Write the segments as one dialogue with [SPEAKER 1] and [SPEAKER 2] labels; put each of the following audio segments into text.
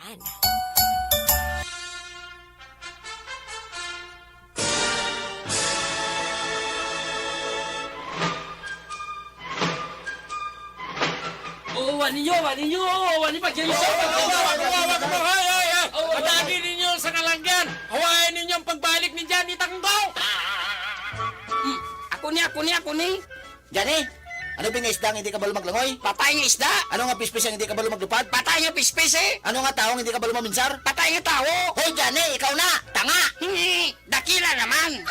[SPEAKER 1] kabataan.
[SPEAKER 2] Wani pagkilisap. Madami ninyo sa kalanggan. Hawain ninyo ang pagbalik ni Johnny Tanggaw.
[SPEAKER 3] Ako ni.
[SPEAKER 4] Jani, ano binaisda ang hindi ka balo maglangoy?
[SPEAKER 3] Patay nga isda.
[SPEAKER 4] Ano nga pispis ang hindi ka balo maglupad?
[SPEAKER 3] Patay nga pispis eh.
[SPEAKER 4] Ano nga taong hindi ka balo maminsar?
[SPEAKER 3] Patay nga tao.
[SPEAKER 4] Hoy Jani, ikaw na! Tanga!
[SPEAKER 3] Dakila naman.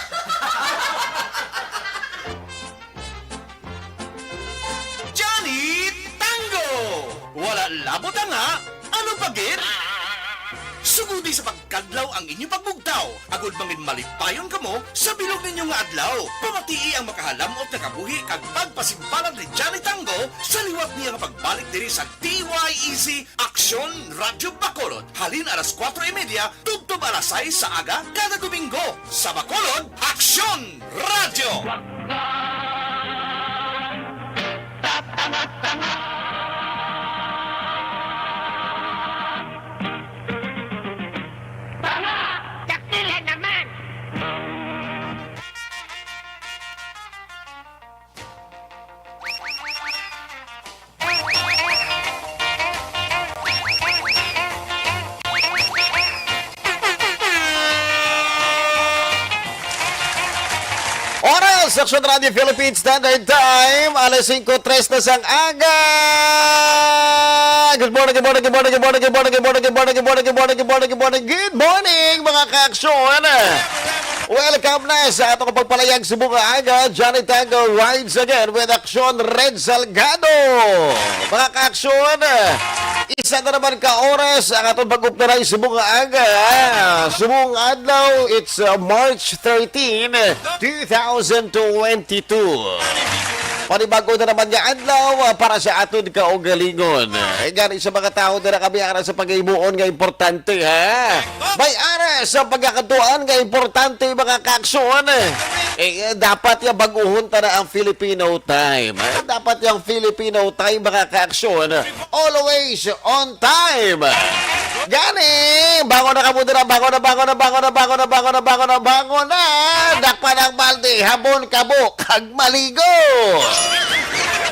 [SPEAKER 5] Johnny Tango! Wala labot nga, ano pagit? Sugudi sa pagkadlaw ang inyong pagbugtaw. Agud mangin malipayon kamo sa bilog ninyo nga adlaw. Pamatii ang makahalamot na kabuhi kag pagpasimbalan ni Johnny Tango sa liwat niya nga pagbalik diri sa DYEC Action Radio Bacolod. Halin alas 4:30, tubtob alas 6 sa aga kada Domingo. Sa Bacolod, Action Radio!
[SPEAKER 3] Dakila naman.
[SPEAKER 6] Oras, Action Radio Philippines Standard Time, alas 5:03 na sang aga. Good morning, mga ka-aksyon. Welcome na sa atong pagpalayag sa buong aga. Johnny Tango rides again with Action Red Salgado. Mga ka-aksyon, isa na naman ka-oras ang atong pag-upnaray sa buong aga. Sa buong adlaw, it's March 13, 2022. Panibago na naman nga adlaw para sa aton kaugalingon. Gani sa mga tao na kami ara sa pag-imuon nga importante, ha? May ara sa pagkakatuan nga importante, mga kakson. Dapat yung baguhon ta na ang Filipino time. Dapat yung Filipino time, mga kakson. Always on time. Gani, bangon na kamo dira, bangon na. Dakpan ang balde, habon kabo, kag maligo.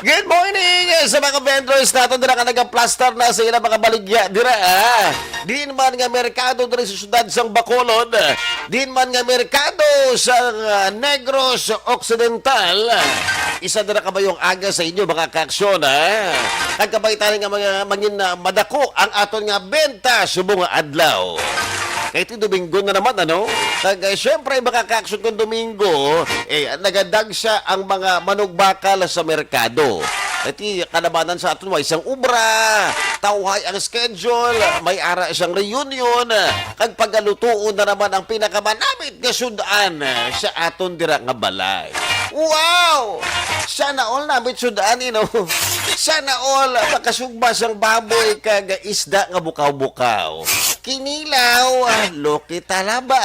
[SPEAKER 6] Good morning sa mga vendors natin dira ka nag-plaster na sa ilang mga baligya dira. Din man nga merkado dira sa syudad sang Bacolod, din man nga merkado sa Negros Occidental. Isa dira kabayong aga sa inyo, mga kaaksyon, ha. Nagkabaitan nga mga mangin madako ang aton nga benta sa mga adlaw. Kahit Domingo na naman, ano? Siyempre, makakaksyon kong Domingo, nagadag siya ang mga manugbakal sa merkado. At kalabanan sa aton, isang ubra, tawhay ang schedule, may ara isang reunion, kag pagalutuon na naman ang pinakamanamit nga sudaan sa aton dira nga balay. Wow! Sana all namit sudaan, Sana all makasugbas ang baboy kag isda nga bukaw-bukaw. Kinilaw, loki talaba.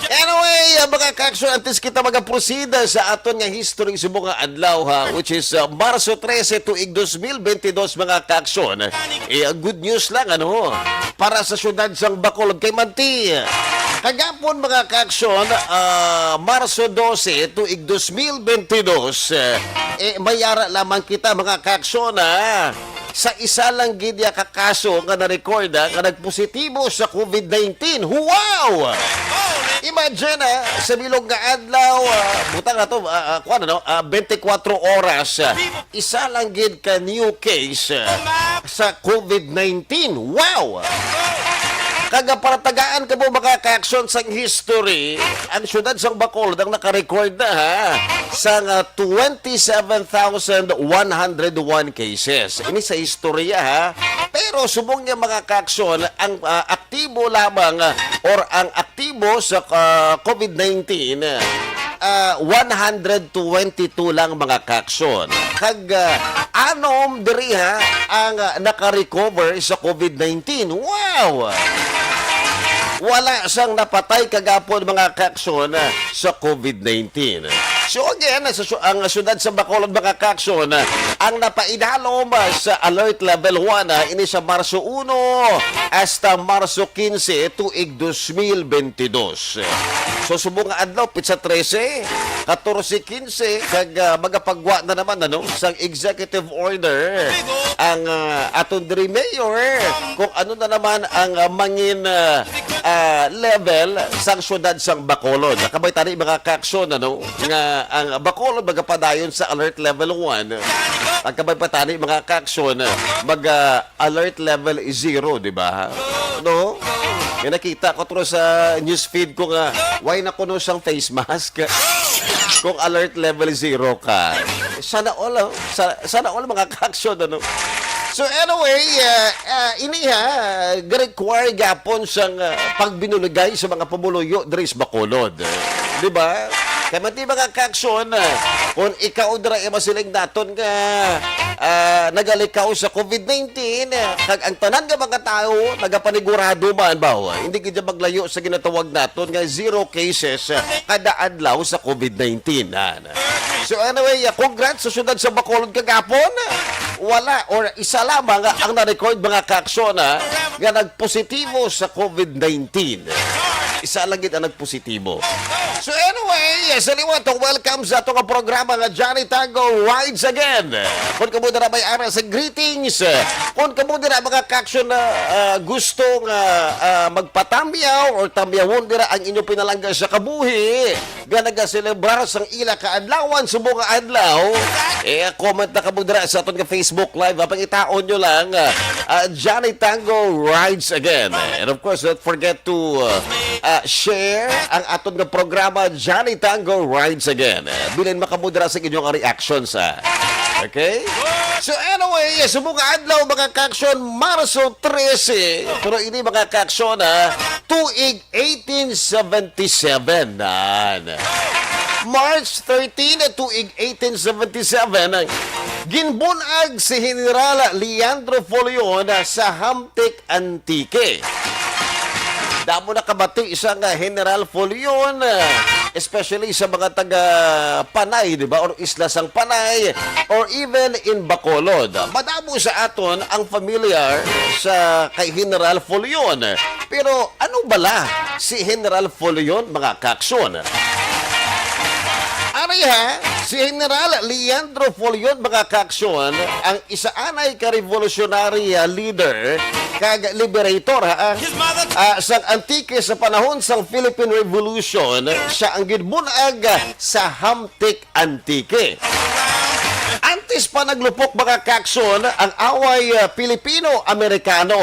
[SPEAKER 6] Anyway, mga ka-action, antes kita mag-proceed sa aton nga history sa mga adlaw, ha, which is Marso 13 tuig 2022, mga ka-action. Good news lang, para sa syudad sang Bacolod kay Manti. Kagapon, mga ka-action, Marso 12 tuig 2022, mayara lamang kita, mga ka-action, sa isa lang gidya kakaso nga na-record nga nagpositibo sa COVID-19. Wow! Imagine, sa bilog nga adlaw, butang na to, 24 oras, isa lang gid ka new case sa COVID-19. Wow! Kagaparatagaan ka mo, mga ka-action sang history, ang syudad sang Bacolod ang nakarecord na, sa 27,101 cases. Ini sa istorya, ha. Pero subong niya, mga ka-action, ang aktibo lamang or ang aktibo sa COVID-19, 122 lang, mga ka-action. Kag anom diri, ha, ang nakarecover sa COVID-19. Wow! Wala siyang napatay kagapon, mga ka-action, sa COVID-19. So again, ang syudad sa Bacolod mga kaksyon, ang napaidalom sa Alert Level 1 ini sa Marso 1 hasta Marso 15 tuig 2022. So subong nga adlaw pitsa 13, 14, 15 kag magapagwa na naman sang executive order ang aton diri mayor kung ano na naman ang mangin level sang syudad sang Bacolod. Nakabay tani mga kaksyon nga ang Bacolod magapadayon sa Alert Level 1. Ang kabay pa tani mga kaksyon Alert Level 0, di ba? No? Yung nakita ko to sa newsfeed ko nga why na kuno siyang face mask kung Alert Level 0 ka. Sana all mga kaksyon So anyway, require gapon sang pagbinulugay sa mga pamuluyo diri sa Bacolod. Di ba? Kaya mati mga kaksyon, kung ikaw dira masiling daton nga nagalikaw sa COVID-19, kag ang tanan nga mga tao nagapanigurado man ba, hindi kita maglayo sa ginatawag naton nga 0 cases kada adlaw sa COVID-19. So anyway, congrats sa syudad sa Bacolod kagapon. Wala or isa lamang ang na-record mga kaksyon nga nagpositibo sa COVID-19. Isa lang ang nagpositibo. So anyway, sa liwatong welcome sa itong programa nga Johnny Tango Rides Again. Kung kamo dira may ara sa greetings, kung kamo dira mga kaksyon na gustong magpatamyaw or tamyawon dira ang inyong pinalangga sa kabuhi, nga nagaselebrar sang ila kaadlawan subong nga adlaw, comment na kamo dira sa aton nga Facebook Live. Pangitaon nyo lang Johnny Tango Rides Again. And of course, don't forget to share ang aton nga programa Johnny Tango Rides Again. Bilin makamudra sa inyong reactions. Okay? So anyway, subong adlaw mga kaksyon, Marso 13. Pero ini mga kaksyon tuig 1877. March 13 tuig 1877, ginbunag si General Leandro Folion sa Hamtic Antique. Damo na kabati isang General Folion, especially sa mga taga Panay, di ba? Or isla sang Panay, or even in Bacolod. Madamo sa aton ang familiar sa kay General Folion. Pero ano bala si General Folion, mga kaksyon? Si General Leandro Folion, mga kaksyon, ang isaanay ka-revolutionary leader kag liberator sa Antique sa panahon sang Philippine Revolution. Siya ang ginbunag sa Hamtic Antique. Antes pa naglupok mga kaksyon ang away Pilipino-Amerikano,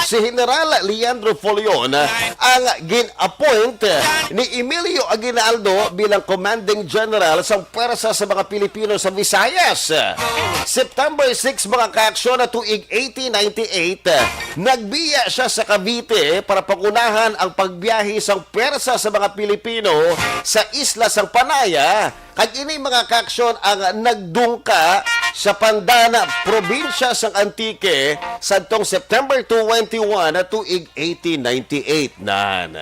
[SPEAKER 6] si General Leandro Folion ang gin-appoint ni Emilio Aguinaldo bilang commanding general sa pwersa sa mga Pilipino sa Visayas. September 6 mga kaksyon na tuig 1898, nagbiya siya sa Cavite para pangunahan ang pagbiyahe sa pwersa sa mga Pilipino sa isla sang Panaya. Kag ini mga kaksyon ang nagdungka sa Pandana, probinsya sang Antique sadtong September 21 na tuig 1898 nan.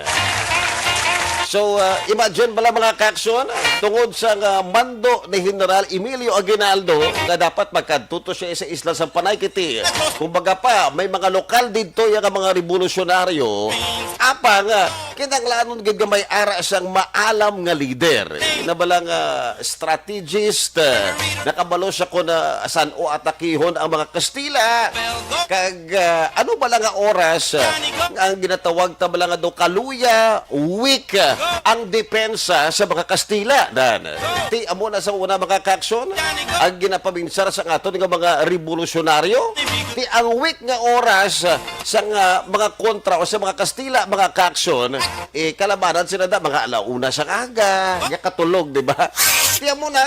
[SPEAKER 6] So, imagine bala mga kaksyon, tungod sa mando ni General Emilio Aguinaldo na dapat magkantuto siya sa isla sa Panay kiti. Kumbaga pa, may mga lokal dito yung mga revolusyonaryo. Apang, kinanglanon gid may ara siyang maalam nga leader. Nabalang strategist, nakabalo siya ko na saan o atakihon ang mga Kastila. Kag, ano ba lang nga oras, ang ginatawag ta ba lang do kaluya, week, ang depensa sa mga Kastila. Ti amo na sa una mga kaksyon ang ginapabinsar sa aton nga mga revolusyonaryo. Ti ang week nga oras sa mga kontra o sa mga Kastila mga kaksyon, kalabanan sila da mga alauna sa aga, nga katulog, di ba? Ti amo na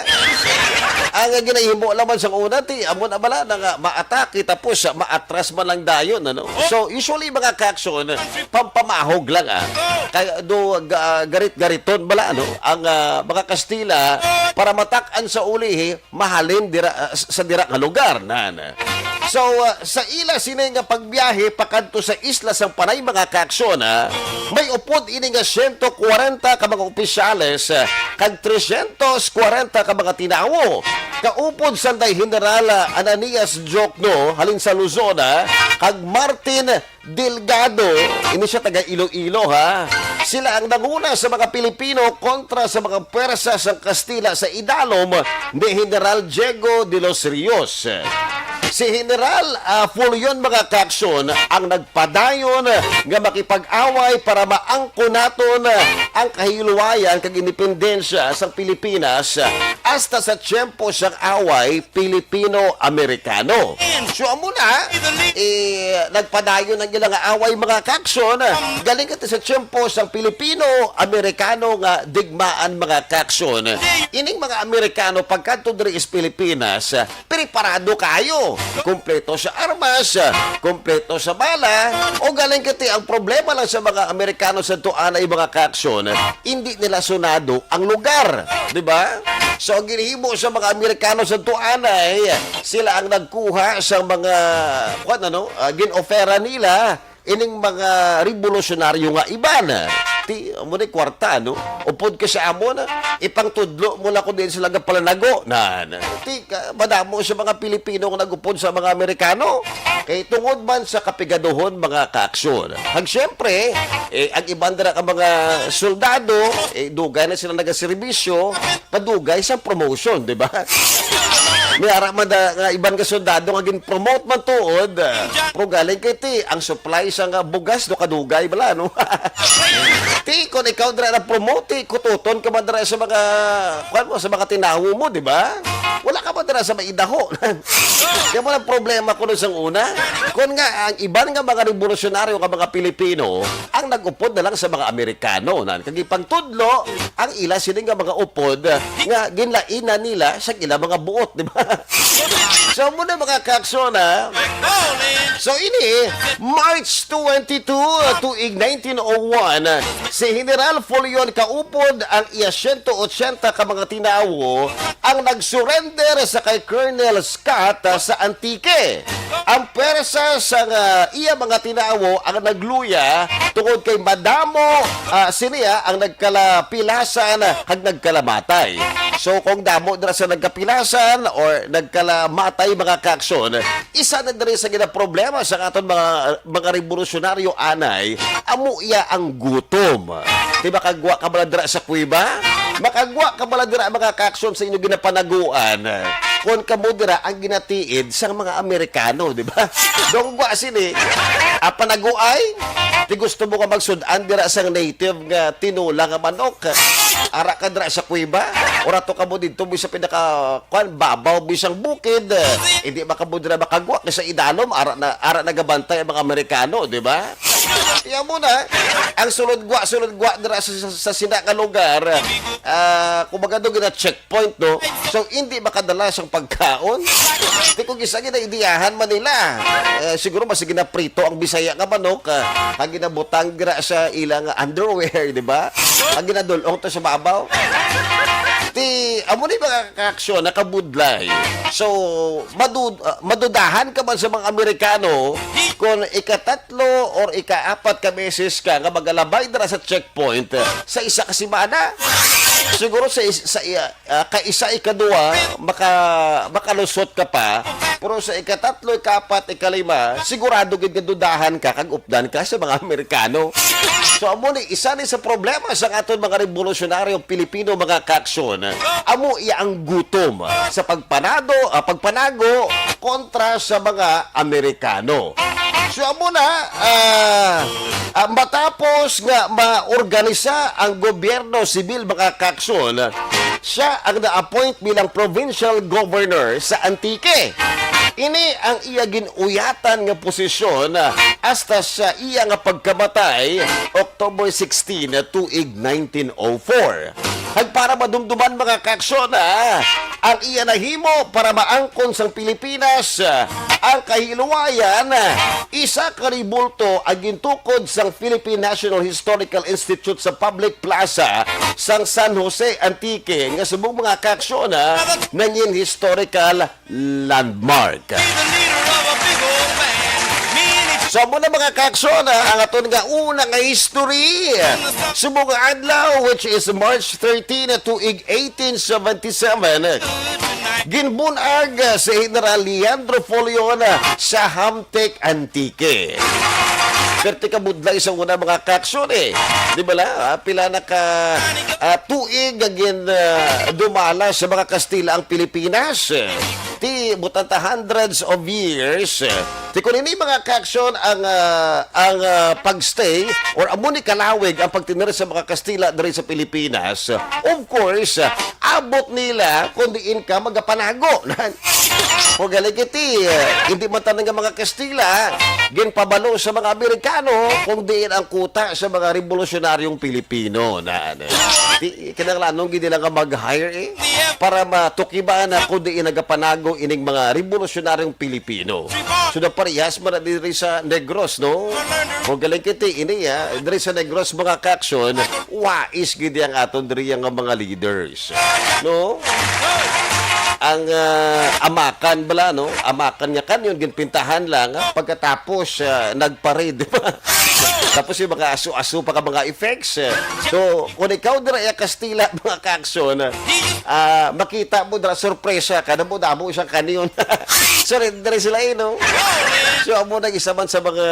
[SPEAKER 6] ang ginahimo laman sa una, ti amo na bala nga maatake tapos maatras man lang dayon, ano? So usually mga kaksyon pampamahog lang kaya do garit-gariton bala ang mga Kastila para matak-an sa uli mahalin dira sa dira nga lugar nan. So, sa ila sini nga pagbiyahe pakanto sa isla sang Panay mga kaaksyon, may upod ini nga 140 ka mga opisyales kag 340 ka mga tinawo. Kaupod sanday General Ananias Jokno halin sa Luzon, kag Martin Delgado, ini siya taga Iloilo ha. Sila ang nanguna sa mga Pilipino kontra sa mga pwersa sa Kastila sa idalom ni General Diego de los Rios. Si General Fulion mga kaaksyon ang nagpadayon nga makipag-away para maangko naton ang kahiluwayan kag independensya sa Pilipinas hasta sa tiyempo sa away Pilipino-Amerikano. So amo na, nagpadayon ang ilang away mga kaaksyon. Galing ito sa tiyempo sa Pilipino-Amerikano nga digmaan mga kaaksyon. Ining mga Amerikano pagkanto diri is Pilipinas, preparado kayo. Kompleto sa armas, kompleto sa bala, o galing kiti ang problema lang sa mga Amerikano sa tuana ay mga kaaksyon, hindi nila sunado ang lugar, di ba? So ginihimo sa mga Amerikano sa tuana ay sila ang nagkuha sa mga ginofera nila ining mga revolusyonaryo nga iban. Ti mo ni kwarta no. Upod ka sa amo na ipangtudlo mo na ko din sila palanago na. Ti madamo sa mga Pilipino nga nagupod sa mga Amerikano. Kay tungod man sa kapigaduhon mga kaaksyon. Hag syempre ang iban dira ka mga soldado dugay na sila nagaserbisyo, padugay sa promotion, di ba? May ara man nga iban ka soldado nga gin-promote man tuod. Pero galing kay ti ang supply sa nga bugas do kadugay bala no. Ti kon ikaw dira na promote, kututon ka man dira sa mga sa mga tinawo mo, di ba? Wala ka man dira sa maidaho. Kaya mo lang problema ko nun sang una. Kung nga ang iban nga mga revolusyonaryo ka mga Pilipino ang nag-upod na lang sa mga Amerikano nan kagipang tudlo ang ila sila nga mga upod nga ginlainan nila sa ila mga buot, di ba? So muna mga kaaksyon So ini March 22 tuig 1901 si General Fulion kaupod ang iya 180 ka mga tinawo ang nagsurrender sa kay Colonel Scott sa Antique. Ang pwersa sa iya mga tinawo ang nagluya tungod kay madamo siniya ang nagkalapilasan kag nagkalamatay. So kung damo dira sa nagkapilasan or nagkalamatay mga kaaksyon, isa na diri sa gina problema sa aton mga revolusyonaryo anay, amo iya ang gutom. Di ba kagwa ka bala dira sa kuiba? Makagwa ka bala dira mga kaaksyon sa inyo ginapanaguan. Kung kamo dira ang ginatiid sa mga Amerikano, di ba? Dongwa sini, panaguay, di gusto mo ka magsudan dira sa native nga tinula nga manok. Ara ka dira sa kuiba, ora to kamo dito sa pinaka babaw bisang bukid. Hindi makamo dira makagwa kasi sa idalom ara nagabantay ang mga Amerikano, di ba? Kaya muna, ang sulod-gwa dira sa sinaka lugar, kumbaga doon gina checkpoint, no? So, hindi makadala siyang pagkaon. Hindi ko gisa ginaidiyahan Manila. Siguro mas ginaprito ang Bisaya nga manok, ang ginabutang dira sa ilang underwear, di ba? Ang ginadulong to sa babaw. Amo ni mga kaaksyon nakabudlay. So, madudahan ka man sa mga Amerikano kung ikatatlo or ikaapat ka beses ka nga magalabay dira sa checkpoint sa isa ka simana. Siguro sa kaisa ikadua makalusot ka pa, pero sa ikatatlo, ikaapat, ikalima sigurado gid dudahan ka kag updan ka sa mga Amerikano. So amo ni isa ni sa problema sa aton mga revolusyonaryong Pilipino mga kaaksyon. Amo iya ang gutom sa pagpanago kontra sa mga Amerikano. So amo na matapos nga maorganisa ang gobyerno sibil mga kaaksyon, siya ang na-appoint bilang provincial governor sa Antique. Ini ang iya ginuyatan nga posisyon hasta sa iya nga pagkamatay October 16 tuig 1904. Para madumduman mga kaaksyon ang iya nahimo para maangkon sang Pilipinas ang kahiluwayan, isa ka ribulto ang gintukod sang Philippine National Historical Institute sa Public Plaza sang San Jose Antique nga subong mga kaaksyon nangin historical landmark. So muna mga kaksyon, ang aton nga una nga history sa mga adlaw which is March 13 tuig 1877. Ginbunag sa General Leandro Folion sa Hamtec Antique. Perti ka budlay sa una mga kaksyon Di ba la? Pila na ka tuig agin dumala sa mga Kastila ang Pilipinas. Ti butanta hundreds of years. Ti kunini mga kaksyon ang pagstay or amuni kalawig ang pagtinira sa mga Kastila diri sa Pilipinas. Of course, abot nila kung diin ka magapanago. O galigiti, hindi man tanang mga Kastila ginpabalo sa mga Amerikano kung diin ang kuta sa mga revolusyonaryong Pilipino na kinanglanong gindi lang mag-hire para matukiban na kung diin nagapanago ining mga revolusyonaryong Pilipino. So na parehas man diri sa Negros, no? O galigiti ini diri sa Negros mga kaksyon, wais gindi ang aton diri ang mga leaders. No? Ang amakan bala, no? Amakan nga kanyon ginpintahan lang pagkatapos nagparade, di ba? Tapos yung mga aso-aso pa ka mga effects. So, kung ikaw dira Kastila mga kaksyon, makita mo dira sorpresa ka na mo damo isang kanyon. So, dira sila no? So, amo nang isa man sa mga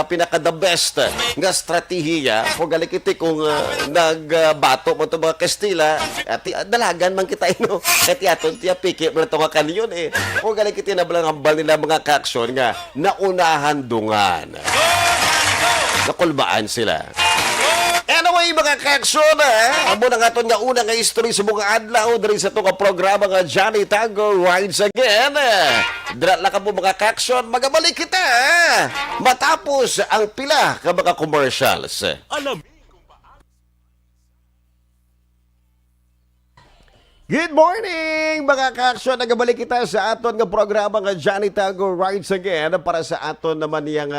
[SPEAKER 6] pinaka the best nga strategiya kung galikiti kung nagbato mo itong mga Kastila at dalagan man kita at yaton tiya piki mo itong kanyon kung galikiti na balang hambal nila mga kaksyon nga naunahan dungan nakulbaan sila. Anyway, mga kaksyon, amo na nga ito nga unang nga history sa mga adlaw diri sa itong programa nga Johnny Tango Rides Again. Dira lang ka po mga kaksyon, magabalik kita matapos ang pila ka mga commercials. Good morning, mga kaksyon. Nagabalik kita sa aton nga programa nga Johnny Tango Rides Again para sa aton naman yung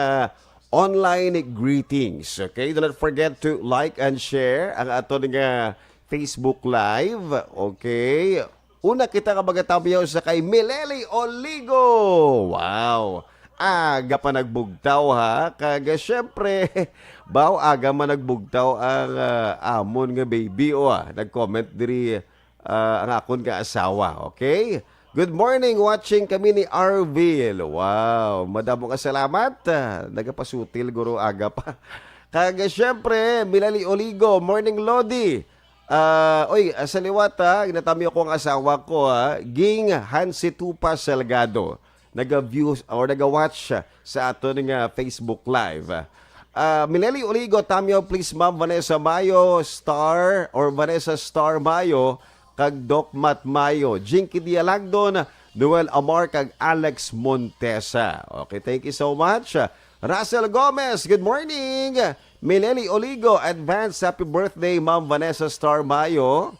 [SPEAKER 6] online greetings. Okay? Do not forget to like and share ang aton nga Facebook Live. Okay? Una kita ka magatabiyaw sa kay Mileli Oligo. Wow! Aga pa nagbugtaw ha. Kaga syempre, aga man nagbugtaw ang amon nga baby nag-comment diri ang akon nga asawa. Okay? Good morning, watching kami ni Arville. Wow, madamo ka salamat. Nagapasutil, guro, aga pa. Kaga, syempre, Milali Oligo, morning, Lodi. Sa liwat, inatami ako ang asawa ko, Ging Hansi Tupa Salgado. Naga-view or naga-watch sa aton nga Facebook Live. Milali Oligo, tamyo, please, Ma'am Vanessa Mayo, Vanessa Star Mayo, kag Doc Mat Mayo, Jinky Dialagdon, Noel Amar, kag Alex Montesa. Okay, thank you so much. Russell Gomez, good morning. Mileli Oligo, advance happy birthday, Ma'am Vanessa Star Mayo.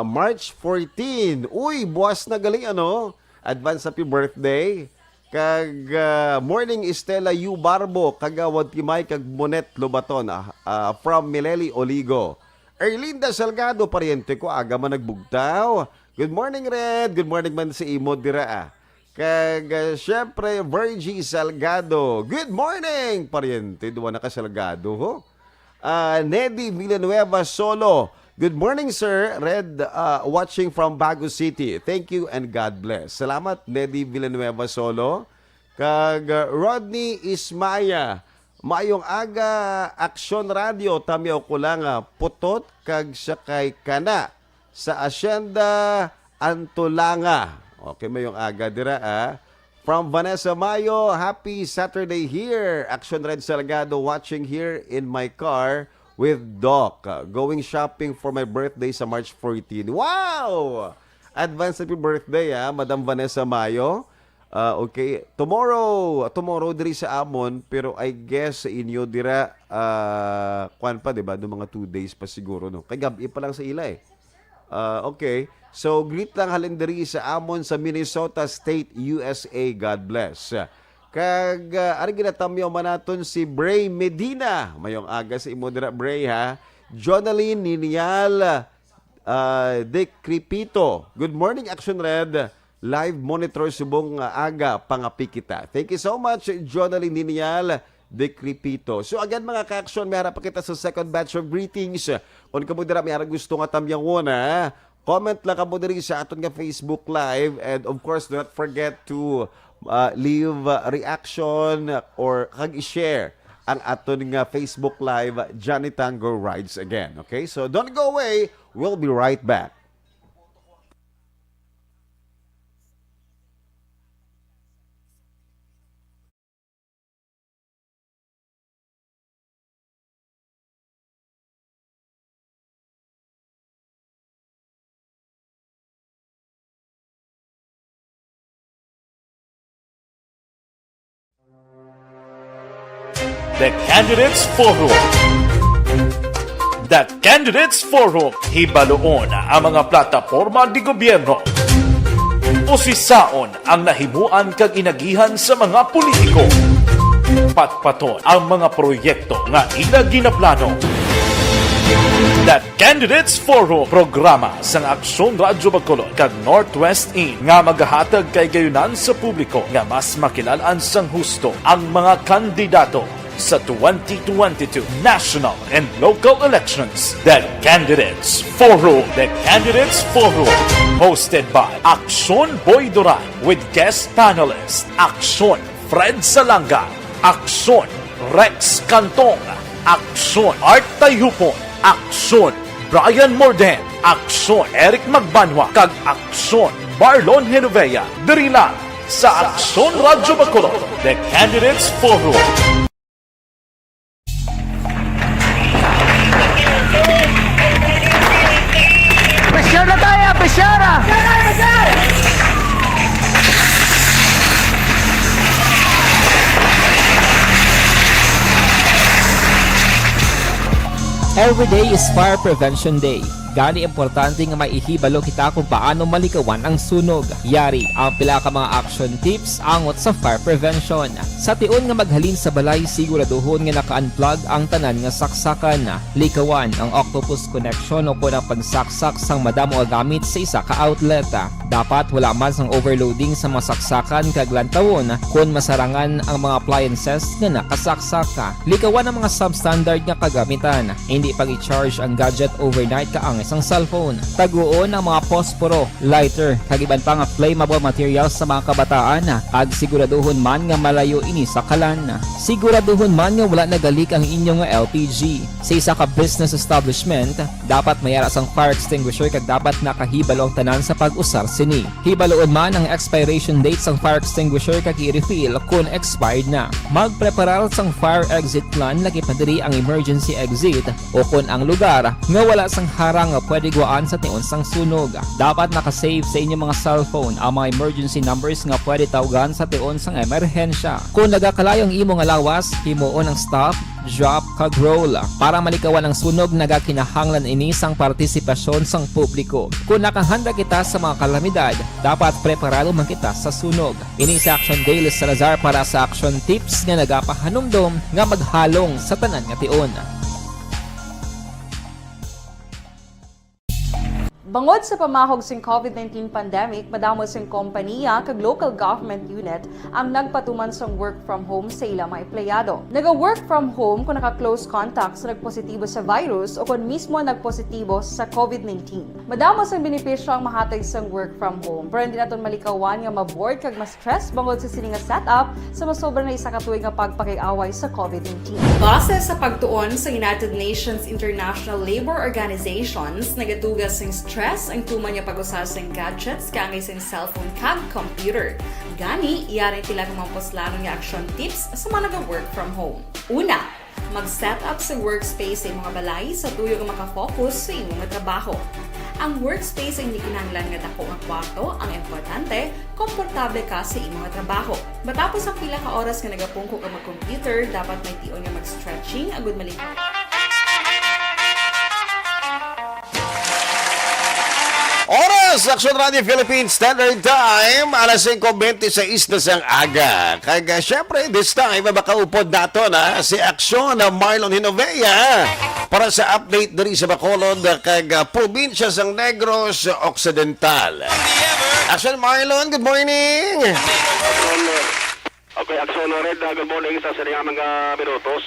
[SPEAKER 6] March 14. Uy, buwas na galing Advance happy birthday. Kag morning Estela Yu Barbo, kagawad Timay, kag Monet Lobaton, from Mileli Oligo. Erlinda Salgado, pariente ko, aga man nagbugtaw. Good morning, Red. Good morning man si Imo dira. Kag, syempre, Virgie Salgado. Good morning, pariente. Duwa na ka Salgado, ho? Nedy Villanueva Solo. Good morning, sir. Red, watching from Bago City. Thank you and God bless. Salamat, Nedy Villanueva Solo. Kag, Rodney Ismaya. Mayong aga, Aksyon Radio, tamiyaw ko lang, putot kag sakay kana sa Asyenda Antolanga. Okay, mayong aga dira, From Vanessa Mayo, happy Saturday here. Aksyon Red Salgado, watching here in my car with Doc. Going shopping for my birthday sa March 14. Wow! Advance happy birthday, Madam Vanessa Mayo. Okay, tomorrow diri sa amon, pero I guess sa inyo dira kwan pa, diba? No, mga 2 days pa siguro, no? Kay gabi pa lang sa ila okay, so greet lang halin diri sa amon sa Minnesota State, USA. God bless. Kag ari ginatamyo manaton si Bray Medina. Mayong aga sa imo dira, Bray, ha? Jonaline Ninial De Cripito. Good morning, Action Red. live monitor subong aga pangapi kita. Thank you so much, Jonaline Dinial de Cripito. So again mga ka-action, may harap pa kita sa second batch of greetings. Kung kamo dira may harap gusto nga tamyang una, comment lang kamo diri sa aton nga Facebook Live, and of course do not forget to leave reaction or kag i-share ang aton nga Facebook Live, Johnny Tango Rides Again. Okay? So don't go away. We'll be right back.
[SPEAKER 1] The Candidates Forum. The Candidates Forum, hibaloon ang mga plataporma di gobyerno. Usisaon ang nahimuan kag inagihan sa mga politiko. Patpaton ang mga proyekto nga ila ginaplano. The Candidates Forum, programa sang Aksyon Radyo Bacolod kag Northwest In nga magahatag kay gayunan sa publiko nga mas makilalaan sang husto ang mga kandidato sa 2022 national and local elections. The Candidates Forum. The Candidates Forum, hosted by Aksyon Boy Duran with guest panelists Aksyon Fred Salanga, Aksyon Rex Cantong, Aksyon Art Tayhupon, Aksyon Brian Morden, Aksyon Eric Magbanwa, kag Aksyon Marlon Genovea. Diri lang sa Aksyon Radyo Bacolod. The Candidates Forum.
[SPEAKER 3] Presyara tayo! Presyara!
[SPEAKER 7] Every day is Fire Prevention Day. Gani importante nga maihibalo kita kung paano malikawan ang sunog. Yari ang pila ka mga action tips angot sa fire prevention. Sa tion nga maghalin sa balay, siguraduhon nga naka-unplug ang tanan nga saksakan. Likawan ang octopus connection o kung ang pagsaksak sang madamo nga gamit sa isa ka outlet. Dapat wala man sang overloading sa masaksakan kag lantawon kung masarangan ang mga appliances nga nakasaksaka. Likawan ang mga substandard nga kagamitan. Hindi pag i-charge ang gadget overnight kaang isang cellphone. Taguon ang mga posporo, lighter, kag iban pa nga flammable materials sa mga kabataan. Ag siguraduhon man nga malayo ini sa kalan. Siguraduhon man nga wala nagalik ang inyong LPG. Sa isa ka business establishment, dapat mayara sang fire extinguisher kag dapat nakahibalo ang tanan sa pag-usar sini. Hibaloon man ang expiration date sang fire extinguisher kag i-refill kung expired na. Magpreparar sang fire exit plan lagi pa diri ang emergency exit o kung ang lugar nga wala sang harang nga pwede guaan sa tion sang sunog. Dapat nakasave sa inyong mga cellphone ang mga emergency numbers nga pwede tawagan sa tion sang emerhensya. Kung nagakalayo ang imong lawas, himuon ang stop, drop, kag roll. Para malikawan ang sunog, nagakinahanglan ini sang partisipasyon sang publiko. Kung nakahanda kita sa mga kalamidad, dapat preparado man kita sa sunog. Ini sa Action Daily Salazar para sa action tips nga nagapahanumdom nga maghalong sa tanan nga tion.
[SPEAKER 8] Bangod sa pamahog sing COVID-19 pandemic, madamo sing kompanya kag local government unit ang nagpatuman sang work from home sa ilang mga empleyado. Naga-work from home kung naka-close contact sa nagpositibo sa virus o kung mismo nagpositibo sa COVID-19. Madamo sang benepisyo ang mahatag sang work from home, pero hindi naton malikawan nga ma-bored kag ma-stress bangod sa sini nga setup sa masobra na isa ka tuig nga pagpakiaway sa COVID-19. Base sa pagtuon sa United Nations International Labor Organizations, nagatugas sing stress ang tuman niya pag-usar sa gadgets kangay sa cellphone kag computer. Gani, iyarin tila ng mga poslanon nga action tips sa mga nag-work from home. Una, mag-set up sa workspace sa mga balay sa tuyo nga makafocus sa imong trabaho. Ang workspace ay hindi kinahanglan nga dako nga kwarto, ang importante, komportable ka sa imong trabaho. Matapos ang pila ka oras nga nagapungko ka mag-computer, dapat may tion nga mag-stretching agud malikaw.
[SPEAKER 6] Oras, Action Radio Philippines Standard Time, alas 5:26 na sang aga. Kaya syempre, this time, mabakaupod nato na si Action na Marlon Genovea. para sa update diri sa Bacolod kag probinsya sang Negros Occidental. Action Marlon, good morning.
[SPEAKER 9] Okay, Action Red, good morning sa sining mga minutos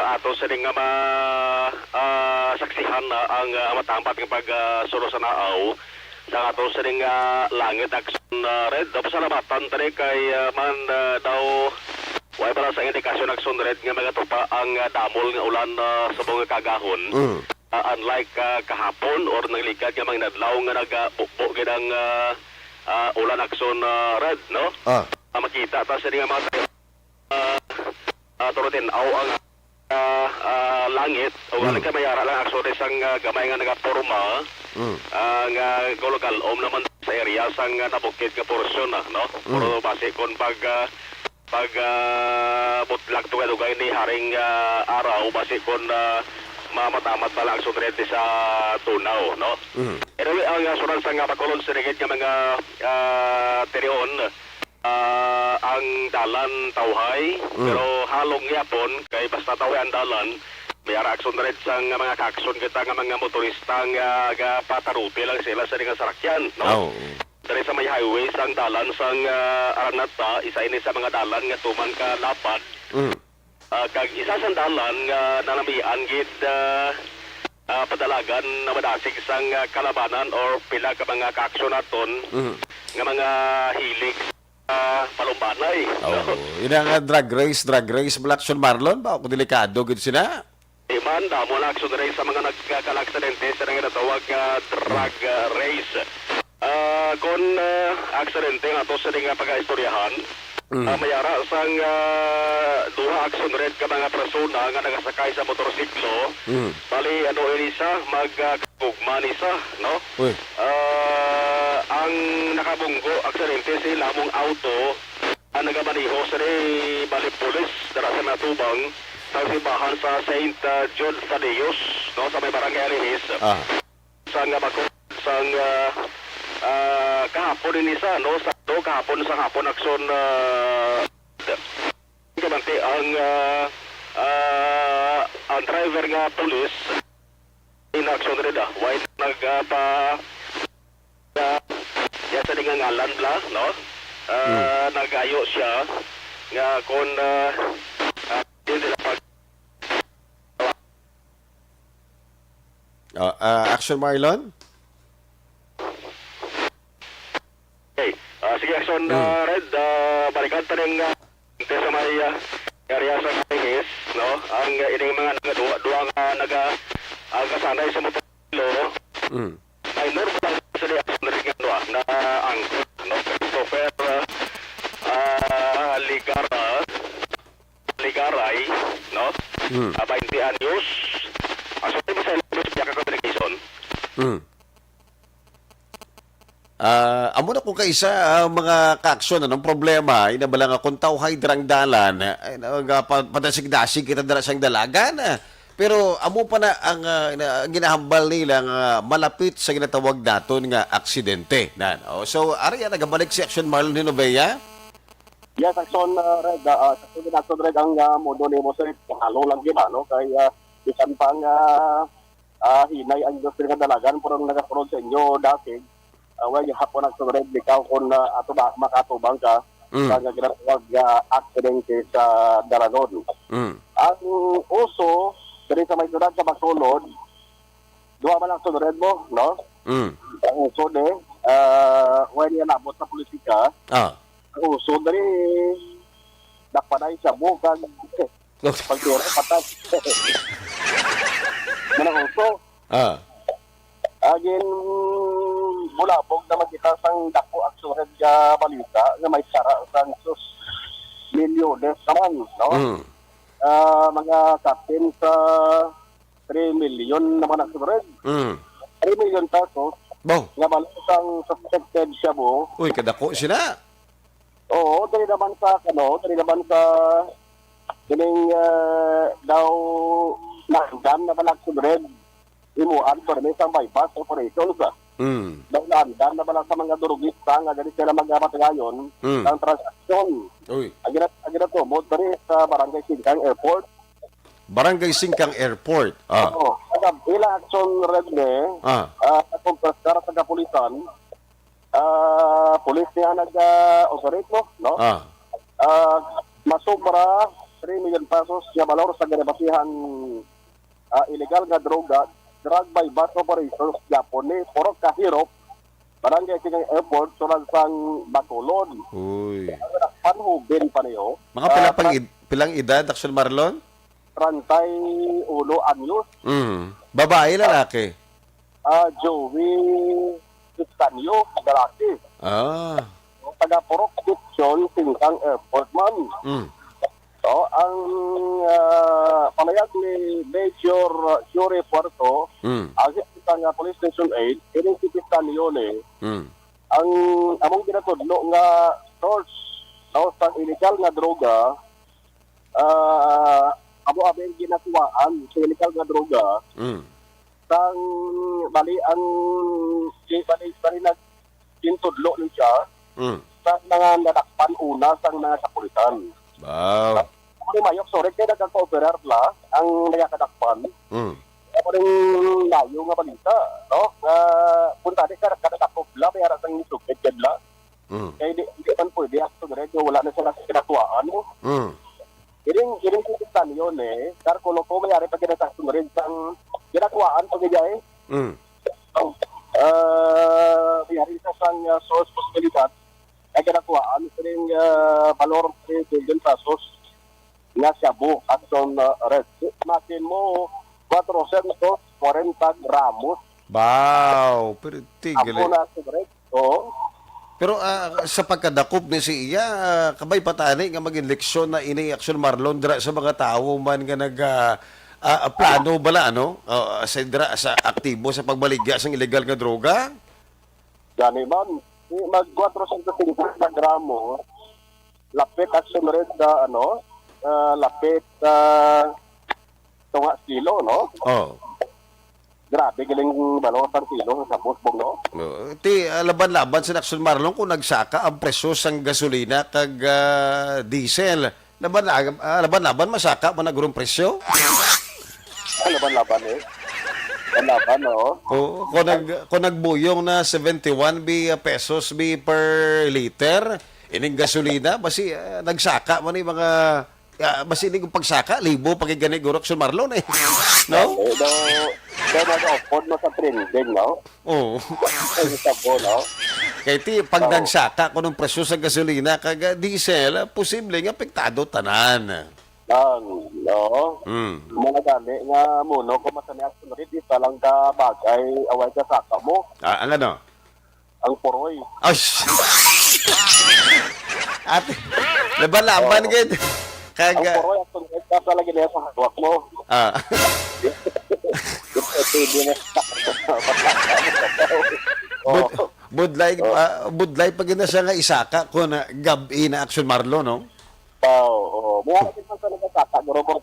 [SPEAKER 9] ato sining saksihan ang matampat ng pagsulo sa naaw sa ato sining langit. Action Red, pasalamatan tani kay man daw way para sa indikasyon Action Red nga mga tupa ang damol nga ulan sa mga kagahon. Unlike kahapon or naglikad nga mga nadlaw nga nagbukbo gidang ulan Action Red, no? Makita ta sa mga turutin aw ang langit o ka mayara lang Action sang gamay nga nagaporma nga golokal naman sa area sang nabukid nga porsyon no? Pero base kon pag butlak to dugay ni haring araw base kon mamatamat pala ang sunred sa tunaw, no? Anyway, ang suran sa nga Bacolod sinigit nga mga terion ang dalan tawhay, pero halong yapon kay basta tawhay ang dalan may ara akson red sang mga kakson kita nga mga motorista nga pataruti lang sila sa nga sarakyan, no? Dari sa may highway sang dalan sang Aranata, isa ini sa mga dalan nga tuman ka lapad. Kag isa sa dalan nga nanamian gid padalagan na madasig sang kalabanan or pila ka mga kaaksyon naton nga mga hilig palumbanay.
[SPEAKER 6] Ina nga drag race Black Action Marlon ba ako delikado gid sila.
[SPEAKER 9] Iman damo na aksyon race sa mga nagkalaksidente sa nga natawag drag race. Kon aksidente nga to sa nga pag-istoryahan, mayara sang duha action red ka mga persona nga nagasakay sa motorsiklo, bali isa magkagugman isa, no? Ang nakabunggo aksidente sila mong auto ang nagamaniho sa bali pulis dara sa natubang sa simbahan sa Saint John Thaddeus, no? Sa may barangay Alinis. Sang sang kahapon din isa, no? Kahapon sa hapon aksyon kabante ang driver nga pulis in action red white ya sa nga ngalan bla, no? Nagayo siya nga kon hindi na pag
[SPEAKER 6] Action Marlon.
[SPEAKER 9] Sige, Action Red, balikan pa rin sa may area sa Tingis, no? Ang ining mga duwa nga nagasanay sa motorilo, ay normal lang sa Action Red nga na ang no? Christopher Ligaray, no? 20 anyos. Aso tayo sa Ilocos Biaka Communication.
[SPEAKER 6] Amo na kung kaisa mga kaaksyon, anong problema? Inabala nga kung tawhay drang dalan, padasig-dasig kita dala sang dalagan. Pero amo pa na ang ginahambal nila nga malapit sa ginatawag naton nga aksidente. So, ari nagabalik si Action Marlon Hinovea?
[SPEAKER 9] Yes, Action Red. Action Red ang modo ni mo sa halo lang gina, no? Kaya isan pang hinay ang industry nga dalagan, pero nagasunod sa inyo dati. Well, hapon ang sunod, ikaw kung ato makatubang ka sa ginatawag aksidente sa Daragon. Ang uso, dari sa may sunod sa Bacolod, duha man ang sunod mo, no? Ang uso when yan abot sa politika, ang uso, dari nakpanay sa bukan, pagtira, patay. Manang uso. Again, bulabog naman kita sang dako aksured ka balita na may sara sang sus milyones naman, no? Mga captain sa 3 million naman aksured. 3 million pesos. Nga balitang suspected siya mo.
[SPEAKER 6] Uy, kadako sila.
[SPEAKER 9] Oo, dali naman sa dining daw nandam na balak aksured. Imuan for may isang bypass operations. Dahil naandam na ba lang sa mga durugista nga ganit sila magmatayon ng transaksyon. Ang ginatubod pa rin sa Barangay Singkang Airport.
[SPEAKER 6] Barangay Singkang Airport?
[SPEAKER 9] Oo. Ilang action red ni, kung kasara sa kapulisan, pulis niya nag-operate mo, no? Masubra 3 million pesos niya balor sa ginabasihan illegal nga droga, drug by bus operations, Japon ni, puro kahirop, barangay kinang airport, sulan sang Bacolod.
[SPEAKER 6] Uy.
[SPEAKER 9] Panhubin pa niyo.
[SPEAKER 6] Mga pilang edad, Action Marlon?
[SPEAKER 9] 31 anyos.
[SPEAKER 6] Babae, lalaki?
[SPEAKER 9] Joey Pistanyo, lalaki. Taga Purok Kitson, Singkang Airport man. So, ang pamayag ni Major Shuri Puerto, ang isang Police Station 8, ining si Pistanyo ni, ang among ginatudlo nga source sa illegal nga droga, amo-abing ginatuwaan sa illegal nga droga, sang bali nagtintudlo ni siya, sa mga nadakpan una sang mga kapulisan.
[SPEAKER 6] Wow.
[SPEAKER 9] Ako mayok, sorry, kaya nagkaka-operar la, ang nagkakadakpan. Ako rin layo nga balita, no? Punta di ka nakadakop la, may harap ng nisugit la. Kaya di man pwede, ako wala na sila sa kinatuwaan mo. Iring sikitan yun Karkulo ko mayari pag kinasaksun rin sang ginatuwaan pag ijay. Mayari sa sang source posibilidad ay ginatuwaan rin valor 3 billion pesos nga Shabu at son red. Makin mo 440 gramos.
[SPEAKER 6] Wow, pero tigil.
[SPEAKER 9] Ako na sa red.
[SPEAKER 6] Pero sa pagkadakop ni si iya, kabay patani nga maging leksyon na ini Action Marlon dira sa mga tao man nga nag plano bala ano sa dira sa aktibo sa pagbaligya sa illegal nga droga.
[SPEAKER 9] Gani man, mag 450 gramo lapit Action Red lapit tunga kilo, no? Grabe, galing balong sa kilo sa busbong, no?
[SPEAKER 6] Laban-laban sa Action Marlon kung nagsaka ang presyo sang gasolina kag diesel. Laban-laban masaka mo nagurong presyo?
[SPEAKER 9] Laban-laban Laban, no?
[SPEAKER 6] Kung nagbuyong na 71 pesos per liter, ining gasolina, basi nagsaka mo ni mga basi hindi kong pagsaka, libo pagigani guro Action Marlon no?
[SPEAKER 9] Kaya nag-offord mo sa trending, no?
[SPEAKER 6] Oo.
[SPEAKER 9] No?
[SPEAKER 6] Kaya pag nagsaka ko ng presyo sa gasolina kag diesel, posible nga apektado tanan.
[SPEAKER 9] No? Mga gani nga muno, kung masani Action Red, isa lang ka bagay, away ka saka mo.
[SPEAKER 6] Ang ano?
[SPEAKER 9] Ang poroy.
[SPEAKER 6] Ate, laban-laban gid.
[SPEAKER 9] Ang poroy, Action Red, kasa lagi na sa hawak mo. Budlay pag na siya nga isaka ko na gabi na Action Marlon, no? Mga kasi sa nagkasaka, guro ko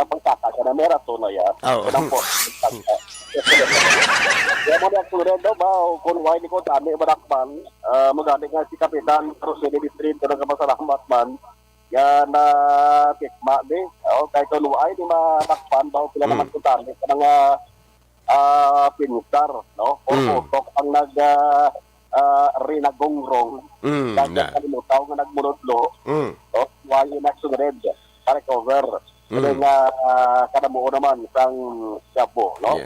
[SPEAKER 9] pagsaka ka na mera to na yan. Kaya mo na Action Red daw ba, kung why ni ko dami barakman, magaling nga si Kapitan Roseli District, na nagkapasalamat man, yan na tikma di, kahit kung why ni marakman ba, sila naman ko dami, ka nga pinsar, no? O utok ang rinagong-rong. Kaya kalimutaw nga nagmunodlo, why in Action Red, recover. Kaya nga kanamuo naman sang Shabu, no?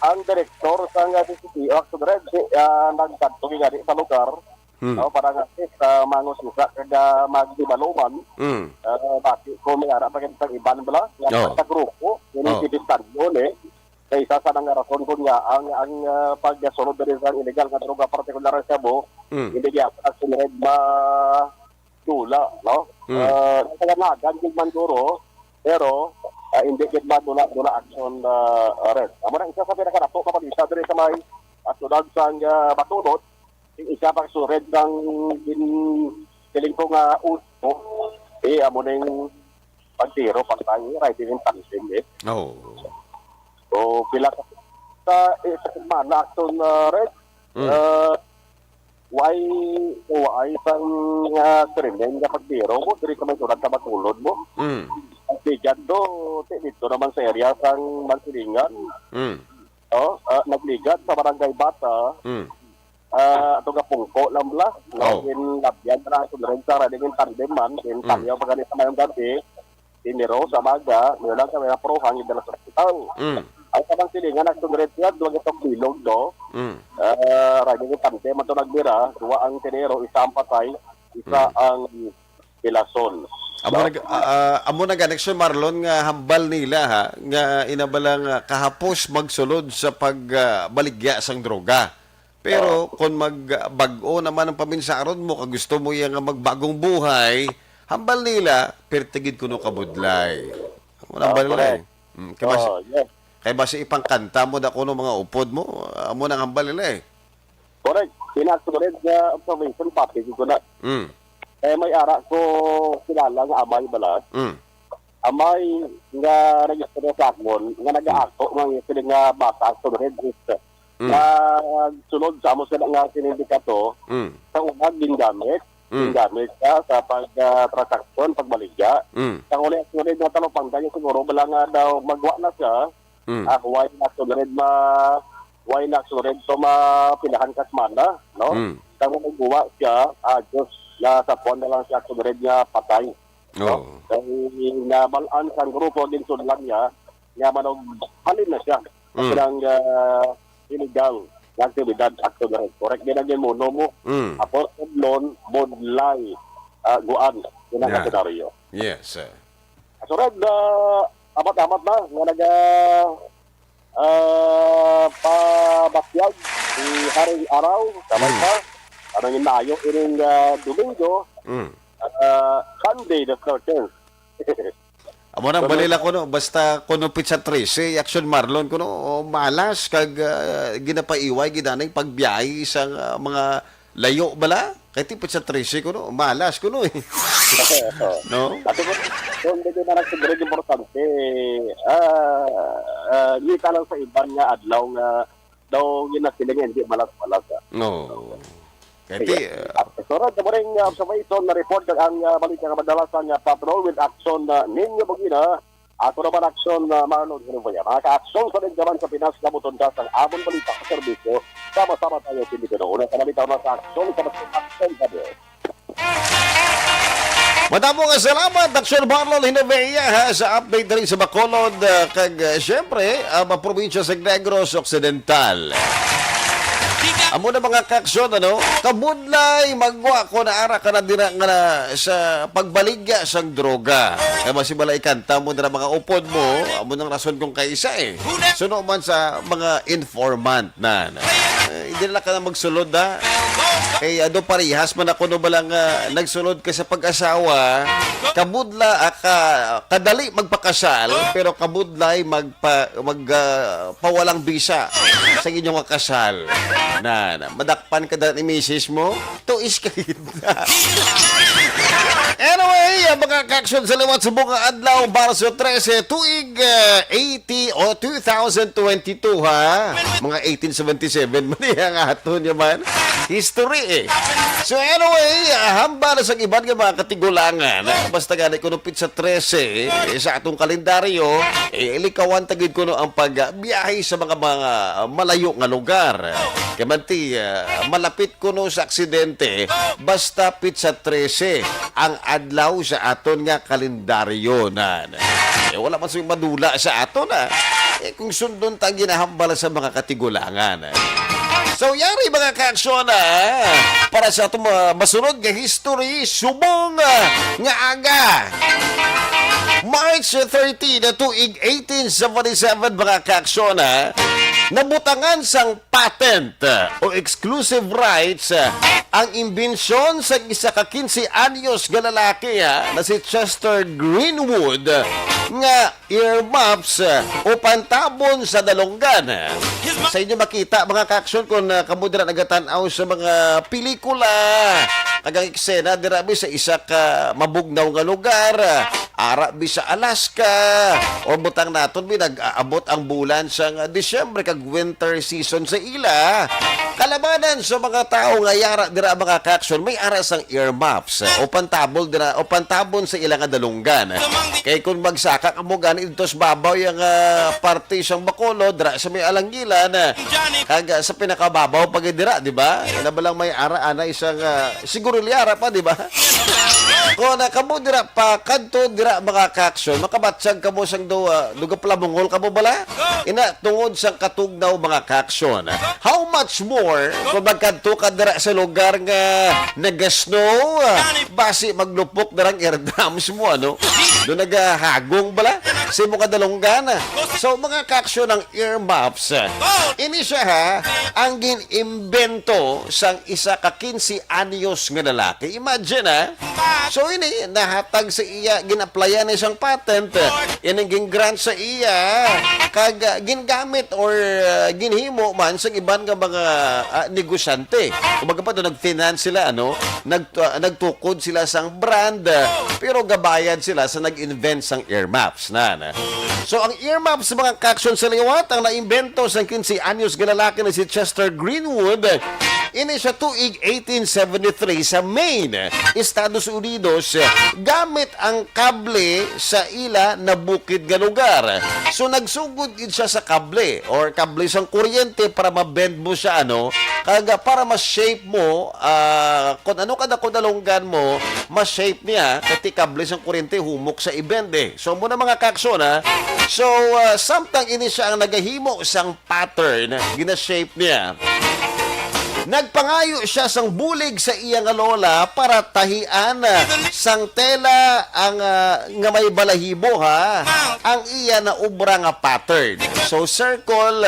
[SPEAKER 9] Ang direktor sa DCP Action Red nagkadto gani sa lugar, para nga sa mangusisa kada magdibaluman, bakit ko may ara pagin sa iban bala nga sa grupo ini dibitan yun kay isa sa nang rason ko nga ang pagsunod din sa illegal nga droga partikular sa Shabu, hindi kaya Action Red dula, no? Naganagan gid man duro, pero hindi gid ba dula Action Red. Amo na isa sa pinakadato kapalisa diri sa may asunod sang Batunod, isa pa Action Red kang kiling ko nga uso, amo ning pagtiro pagtay riding in tansim So pila sa semana Action Red, why sang trending nga pagtiro mo diri ka may surat sa Bacolod mo. Ang ligat do, dito naman sa area sang Mansilingan. Nagligat sa Barangay Bata. Ito nga pungko lang bala. Naging labyan na ito rin sa radingin tandeman. Yung tanyaw pag ganit sa mayong gabi. Tiniro sa maga. Ngayon lang kami na prohang yung dala sa hospital. Ang sabang silingan, ito rin siya. Duwag itong bilog do. Radingin tandem. Ito nagbira. Dua ang tiniro. Isa ang patay. Isa ang pilason.
[SPEAKER 6] Amo na connection Marlon nga hambal nila ha nga inabalang kahapos magsulod sa pagbaligya sang droga. Pero kung magbag-o naman ang paminsaron mo kag gusto mo yang magbagong buhay, hambal nila pertigid kuno kabudlay. Amo na balay. Kay base ipangkanta mo da kuno mga upod mo, amo nang hambal nila eh.
[SPEAKER 9] Correct. Pinasulit nga observation pati ko na. May ara ko kilala nga amay balat. Amay nga register sa akmon nga nag-aako nga sila nga bata sa register. Na sunod sa mo sila nga sinindikato sa unang gingamit sa pag-transaction, pagbaligya. Sa uli at sunod nga talopang tayo siguro bala nga daw magwa na siya. Why not sunod to mapilahan kasmana, no? Sa magbuwa siya, Diyos na sa puwan na lang siya sunod nga patay. No? Kaya nabalaan sa grupo din sunod niya, nga manog halin na siya. Kasi lang illegal na aktibidad at sunod. Correct din ang mono mo. Apos loan, bodlay, guan. Yun ang kasenaryo.
[SPEAKER 6] Yes.
[SPEAKER 9] Sunod, amat-amat na, nga pabakyag si Haring Araw, kamay pa. Ano yung nayo, ining Domingo, Sunday the 13th.
[SPEAKER 6] Amo nang balila ko no, basta kuno pizza 13, action Marlon kuno, malas kag ginapaiway gidanay pagbiyahe sa mga layo bala. Kay ti pizza 13 kuno, malas kuno eh. No?
[SPEAKER 9] Kasi kung hindi na nagsigurad importante, hindi ka lang sa iban nga adlaw nga daw ginasiling hindi malas-malas.
[SPEAKER 6] No. Kaya
[SPEAKER 9] Sorod, na mo rin observation na report ang balik nga madalasan nga patrol with action na ninyo bagina. Ako naman action na Marlon Hinumpaya. Mga ka-action sa rin naman sa Pinas na mutundas ang amon balita sa serbisyo. Sama-sama tayo hindi ko na una. Sa balita na sa action sa action sa biyo.
[SPEAKER 6] Madamo nga salamat, Dr. Marlon Hinumpaya ha, sa update rin sa Bacolod. Kag siyempre, ang probinsya sa Negros Occidental. Amo na mga kaksyon, ano? Kabudlay, magwa ko na ara ka na dira nga na sa pagbaligya sang droga. Kaya masibalay kanta mo na mga upod mo, amo nang rason kung kaisa eh. Suno man sa mga informant na. Hindi na ka na magsulod na. Kaya do parihas man ako no balang nagsulod ka sa pag-asawa, kabudla kadali magpakasal, pero kabudlay pawalang bisa sa inyong kasal. Na madakpan ka ni misis mo, tuis ka kita. Anyway, mga kaksyon sa liwat sa bunga adlaw, Marso 13, tuig 80 o 2022 ha. Mga 1877 man ang ato niya man. History eh. So anyway, hamba na sa iban nga mga katigulangan. Basta ganit ko nupit sa 13 sa atong kalendaryo, ilikawan tagid ko no ang pagbiyahe sa mga malayo nga lugar. Kamanti, malapit ko no sa aksidente, basta pit sa 13 ang adlaw sa aton nga kalendaryo na. Wala man sa madula sa aton na. Kung sundon tang ginahambala sa mga katigulangan. So, yari mga kaaksyon para sa itong masunod nga history, subong nga aga. March 30 na tuig 1877 mga kaaksyon nabutangan sang patent o exclusive rights ang imbensyon sa isa ka 15 anyos nga lalaki na si Chester Greenwood nga earmuffs o pantabon sa dalonggan. Sa inyo makita mga kaaksyon kung kamudra nagatanaw sa mga pelikula kagang eksena dirabi sa isa ka mabugnaw nga lugar, arabi sa Alaska o butang naton nag-aabot ang bulan sa Disyembre kag winter season sa ila. Kalabanan sa mga tao nga yara dira mga ka-action, may aras ang earmuffs o pantabol dira o pantabon sa ilang dalunggan. Kay kung magsaka ka mo gani dito sa babaw yung parte siyang bakulo dira sa may alanggilan kaga sa pinakababaw pag dira, di ba? Nabalang may ara ana isang siguro liara pa, di ba? Kung kamo dira pa kadto dira mga ka-action, makabatsag kamo sang duga plamungol kamo bala? Ina tungod sa katugnaw mga ka-action. How much more kung magkadto ka dira sa lugar nga nagasnow, basi maglupok darang airdams mo ano? Doon naghagong bala sa mo kadalunggan. So mga ka-action ng earmuffs, ini siya ha ang ginimbento sang isa ka 15 anyos nga lalaki. Imagine ha. So ini nahatag sa iya, ginaplayan isang patent, ining gingrant sa iya kag gingamit or ginhimo man sa iban nga mga negosyante. Kumbaga pa doon nag-finance sila ano, nagtukod sila sang brand pero gabayad sila sa nag-invent sang earmuffs na. So ang earmuffs mga ka-action sa liwat ang naimbento sa 15 anyos nga lalaki na si Chester Greenwood. Ini siya tuig 1873 sa Maine, Estados Unidos, gamit ang kable sa ila na bukid nga lugar. So nagsugod din siya sa kable or kable sang kuryente para ma-bend mo siya ano, kaga para ma-shape mo kung ano kada kudalunggan mo, ma-shape niya kati kable sang kuryente humok sa i-bend eh. So muna mga ka-action ha. So samtang ini siya ang nagahimo sang pattern, gina-shape niya. Nagpangayo siya sang bulig sa iya nga lola para tahian sang tela ang nga may balahibo ha. Ang iya na ubra nga pattern. So circle,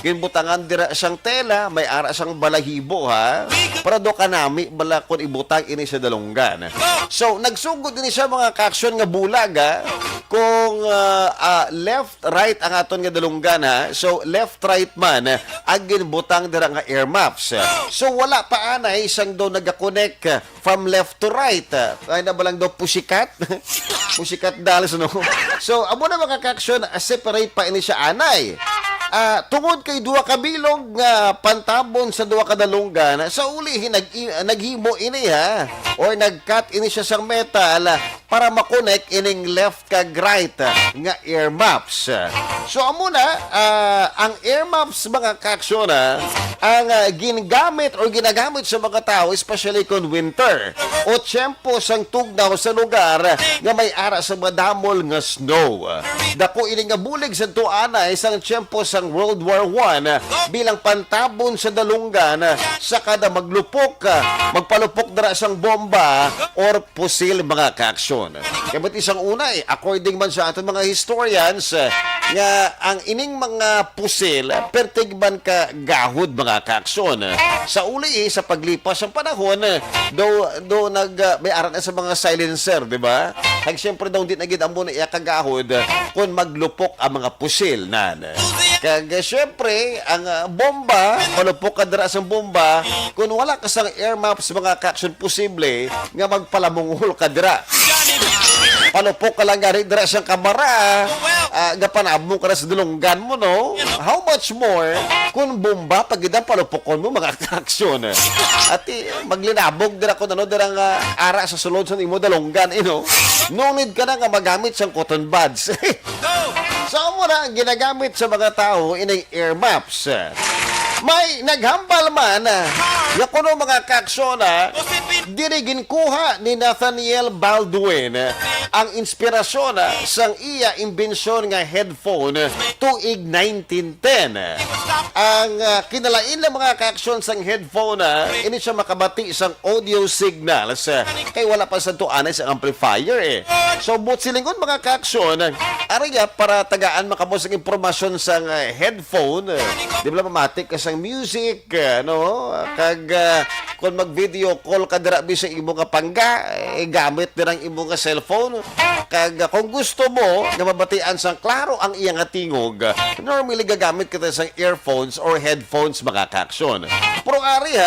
[SPEAKER 6] ginbutangan dira siyang tela, may ara siyang balahibo ha. Para do kanami bala kun ibutang ini sa dalunggan. So nagsugod din siya mga ka-action nga bulag ha. Kung left right ang aton nga dalunggan ha. So left right man ang ginbutang dira nga earmuffs. So wala pa anay isang daw nag-connect from left to right. Ay na balang daw pusikat. Pusikat dalas no. So amo na mga ka-action, separate pa ini siya anay. Tungod kay duwa ka bilog nga pantabon sa duwa ka dalunggan, sa uli naghimo ini ha or nagcut ini siya sang metal para makonek ining left kag right nga earmuffs. So amo na ang earmuffs mga ka-action ang ginagamit or ginagamit sa mga tao especially kung winter o tiyempo sang tugnaw sa lugar nga may ara sa madamol nga snow. Dako ini nga bulig sa tuana isang tiyempo sang World War I bilang pantabon sa dalunggan sa kada maglupok, magpalupok dara sang bomba or pusil mga ka-action. Kamat isang una according man sa aton mga historians nga ang ining mga pusil pertigban ka gahod mga ka-action. Sa uli sa paglipas ng panahon do may aran sa mga silencer, di ba? Kag syempre daw di nagid amo na iya kagahod kung maglupok ang mga pusil nan. Kag syempre ang bomba, palupok ka dira sa bomba, kung wala ka sang earmuffs mga ka-action posible nga magpalamungol ka dira. Palupok ka lang gari dira sa kamera, nga panabong ka na sa dulunggan mo, no? How much more kung bomba pagidang palupokon mo mga ka-action. At maglinabog dira kung ano dira nga ara sa sulod sa imo dalunggan, no need ka na nga magamit sang cotton buds. So mo na ginagamit sa mga tao inay earmuffs. May naghambal man nga kuno mga ka-action dirigin kuha ni Nathaniel Baldwin ang inspirasyon sang iya imbensyon nga headphone tuig 1910. Ang kinalain ng mga ka-action sang headphone ini siya makabati sang audio signals kay wala pa sa tuanay sa amplifier So but silingon mga ka-action ariya para tagaan makamo sang impormasyon sang headphone diplomatic sang music kag kung mag-video call ka dira sa imo nga pangga gamit dirang imo nga cellphone kag kung gusto mo nga mabatian sang klaro ang iyang tingog normally gagamit kita sang earphones or headphones mga ka-action. Pero ari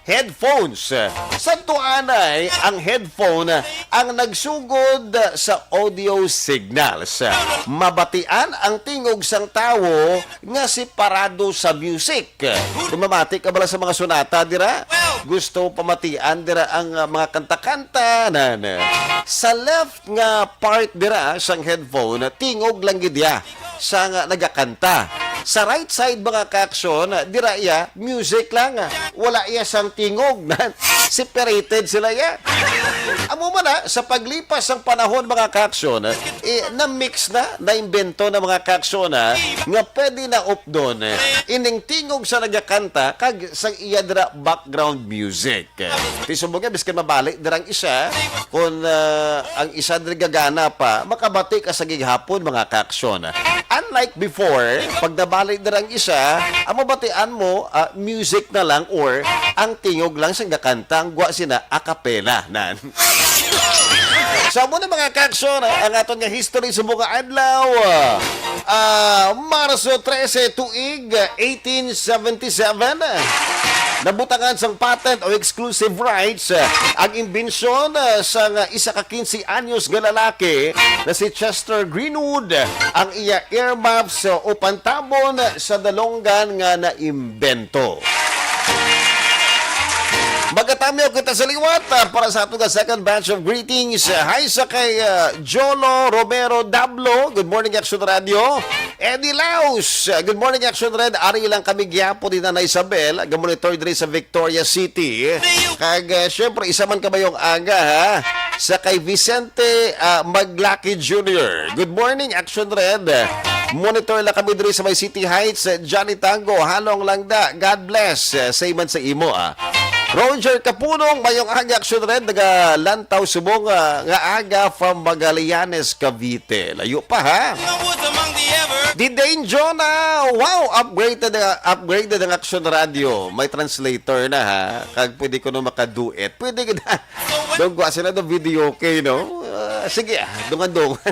[SPEAKER 6] headphones. Sa tuanay, ang headphone ang nagsugod sa audio signals. Mabatian ang tingog sang tawo nga separado sa music. Kung mamati ka bala sa mga sonata, dira, gusto pamatian dira ang mga kanta-kanta na sa left nga part dira sang headphone, tingog lang gid ya sa nga nagakanta. Sa right side mga kaaksyon, dira iya, music lang. Wala iya sang tingog. Separated sila ya. Amo man sa paglipas ng panahon mga kaaksyon, na-mix na-invento na mga kaaksyon nga pwede na updon. Ining tingog sa nagakanta, kag sa iya dira background music. Tisumbugan, biskan mabalik, dirang isa, kung ang isa dira gagana pa, makabati ka sa gighapon mga kaaksyon. Unlike before, pag nabalik dirang isa, ang mabatian mo, music na lang or ang tingog lang sa gakanta, ang gwa sina a cappella nan. So muna mga kaksyon, ang aton nga history sa mga adlaw. Marso 13 tuig 1877. Nabutangan sang patent o exclusive rights ang imbensyon sa isa ka 15 anyos nga lalaki na si Chester Greenwood, ang iya air maps o pantabon sa dalonggan nga naimbento. Magatamyo kita sa liwat para sa ating second batch of greetings. Hi sa kay Jolo Romero Dablo. Good morning, Action Radio. Eddie Laus. Good morning, Action Red. Ari lang kami gyapo din na Isabel. Gamonitor din sa Victoria City. Kag syempre, isa man kabayong aga ha. Sa kay Vicente Maglaki Jr. Good morning, Action Red. Monitor lang kami din sa may City Heights. Johnny Tango, halong lang da. God bless. Say man sa imo Roger Kapunong, mayong aga Action Red, naga Lantaw Subong nga aga from Magallanes, Cavite. Layo pa ha. Didain Jonah, wow, upgraded ang Action Radio. May translator na ha. Kag pwede ko na makaduet. Pwede ka na. Dungwa sila ng video okay, no? Sige, dungan-dungan.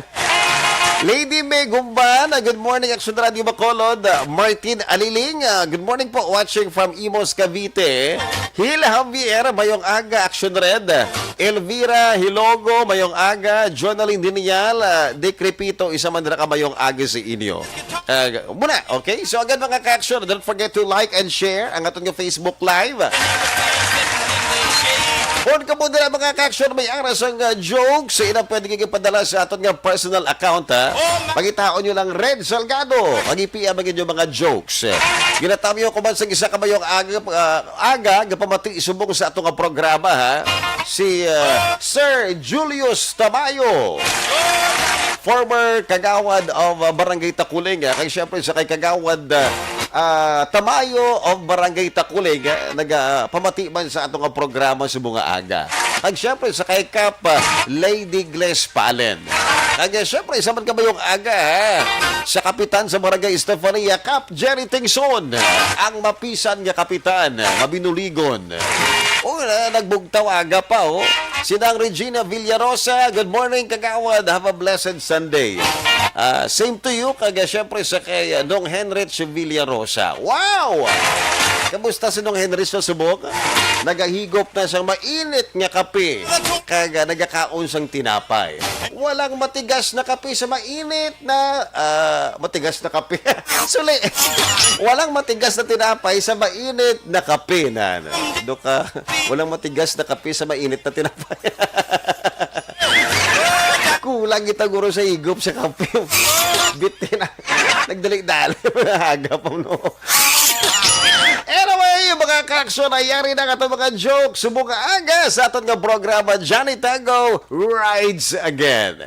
[SPEAKER 6] Lady May Gumban, good morning, Action Radio Bacolod. Martin Aliling, good morning po, watching from Imos, Cavite. Hil Javier, mayong aga, Action Red. Elvira Hilogo, mayong aga. Jonaline Dinial, Decrepito, isa man na ka mayong aga sa inyo. Muna, okay? So agad mga ka-action, don't forget to like and share ang atong Facebook Live. Kung ka po nila mga ka-action, may aras ang jokes sa inang pwede kayo padala sa aton nga personal account ha. Pagitaon nyo lang Red Salgado. Mag-ipia magin yung mga jokes. Ginatami yung kuman sa isa kamayong aga gapamati isubong sa atong programa ha. Si Sir Julius Tamayo, former kagawad of Barangay Takuling. Kaya siyempre sa kay kagawad Tamayo of Barangay Takuling, nagpamati man sa atong programa sa mga aga. At syempre sa kay Kap Lady Gles Palen. At syempre isa man kabayong aga sa kapitan sa Barangay Estefania, Kap Jerry Tingson, ang mapisan nga kapitan, mabinuligon. Nagbugtaw aga pa Sinang Regina Villarosa, good morning kagawad, have a blessed Sunday. Same to you, kaga syempre sa kay Dong Henrich Villarosa. Wow! Kamusta si Dong Henrich sa subok? Nagahigop na siyang mainit nga kape, kaga nagakaon siyang tinapay. Walang matigas na kape sa mainit na matigas na kape. Suli, walang matigas na tinapay sa mainit na kape na. Walang matigas na kape sa mainit na tinapay. Kulang kita guro sa higop sa kape. Bitin na. Nagdalik-dalik. Hagap no. Anyway, mga kaksyon, ayari na ka mga jokes. Subuka aga sa aton nga programa Johnny Tango Rides Again.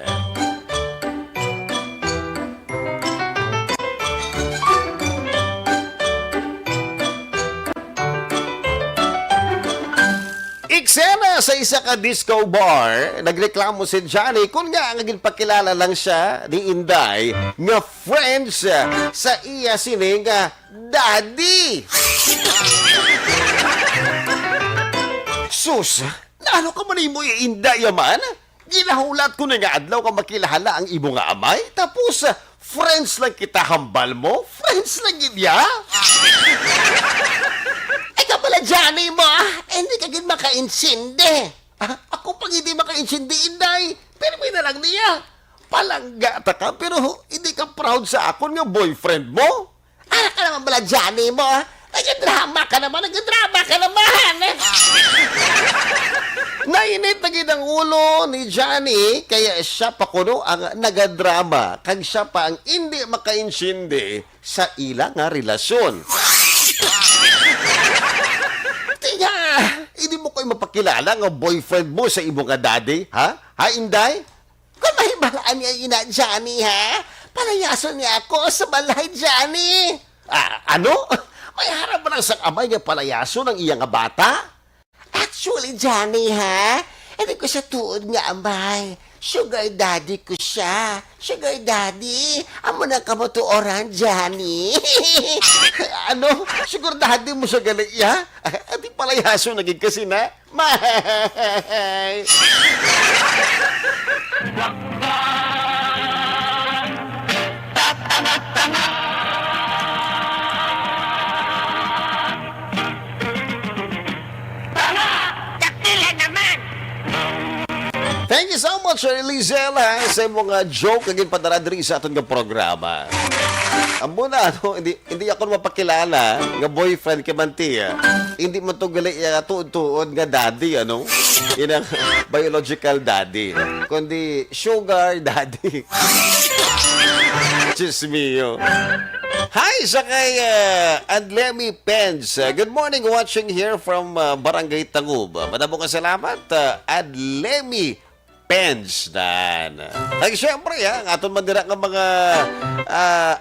[SPEAKER 6] Eksena sa isa ka disco bar, nagreklamo si Johnny kung nga ang pakilala lang siya ni Inday nga friends sa iya sining daddy. Sus, naano ka man mo Inday yaman? Ginahulat ko na nga adlaw ka makilahala ang imo nga amay, tapos friends lang kita hambal mo? Friends lang yun ya? Ikaw pala Johnny mo, makainsindi. Ako pag hindi makainsindi, Inday, pero may na lang niya. Palangga ta ka, pero hindi ka proud sa akon nga boyfriend mo. Ano ka naman bala, Johnny mo? Nag-drama ka naman. Nainit na gid ang ulo ni Johnny, kaya siya pa kuno ang nagadrama, kag siya pa ang hindi makainsindi sa ila nga relasyon. Tinga, hindi mo kayo mapakilala nga boyfriend mo sa imo nga daddy, ha? Ha, Inday? Kung mahibalaan niya ina, Johnny, ha? Palayason niya ako sa balay, Johnny. Ano? May harap ba ng amay nga palayason ng iyang nga bata? Actually, Johnny, ha? Hindi ko siya tuod nga, amay. Sugar daddy ko siya. Sugar daddy. Amo na ka mo tuoran, Johnny. Ano? Sugar daddy mo siya galing, ya? Di palayason naging kasi na. Mahay. Thank you so much, Lizelle, ha, sa mga joke agin padara diri sa aton nga programa. Amo na, hindi ako mapakilala nga boyfriend kay Mantia. Hindi man to gali tuod-tuod nga daddy, ano? Yan ang biological daddy. Kundi sugar daddy. Diyos mio. Hi sa kay Adlemi Pens. Good morning, watching here from Barangay Tangub. Madamo ka salamat, Adlemi Pens dan. Ay syempre ang aton man dira nga mga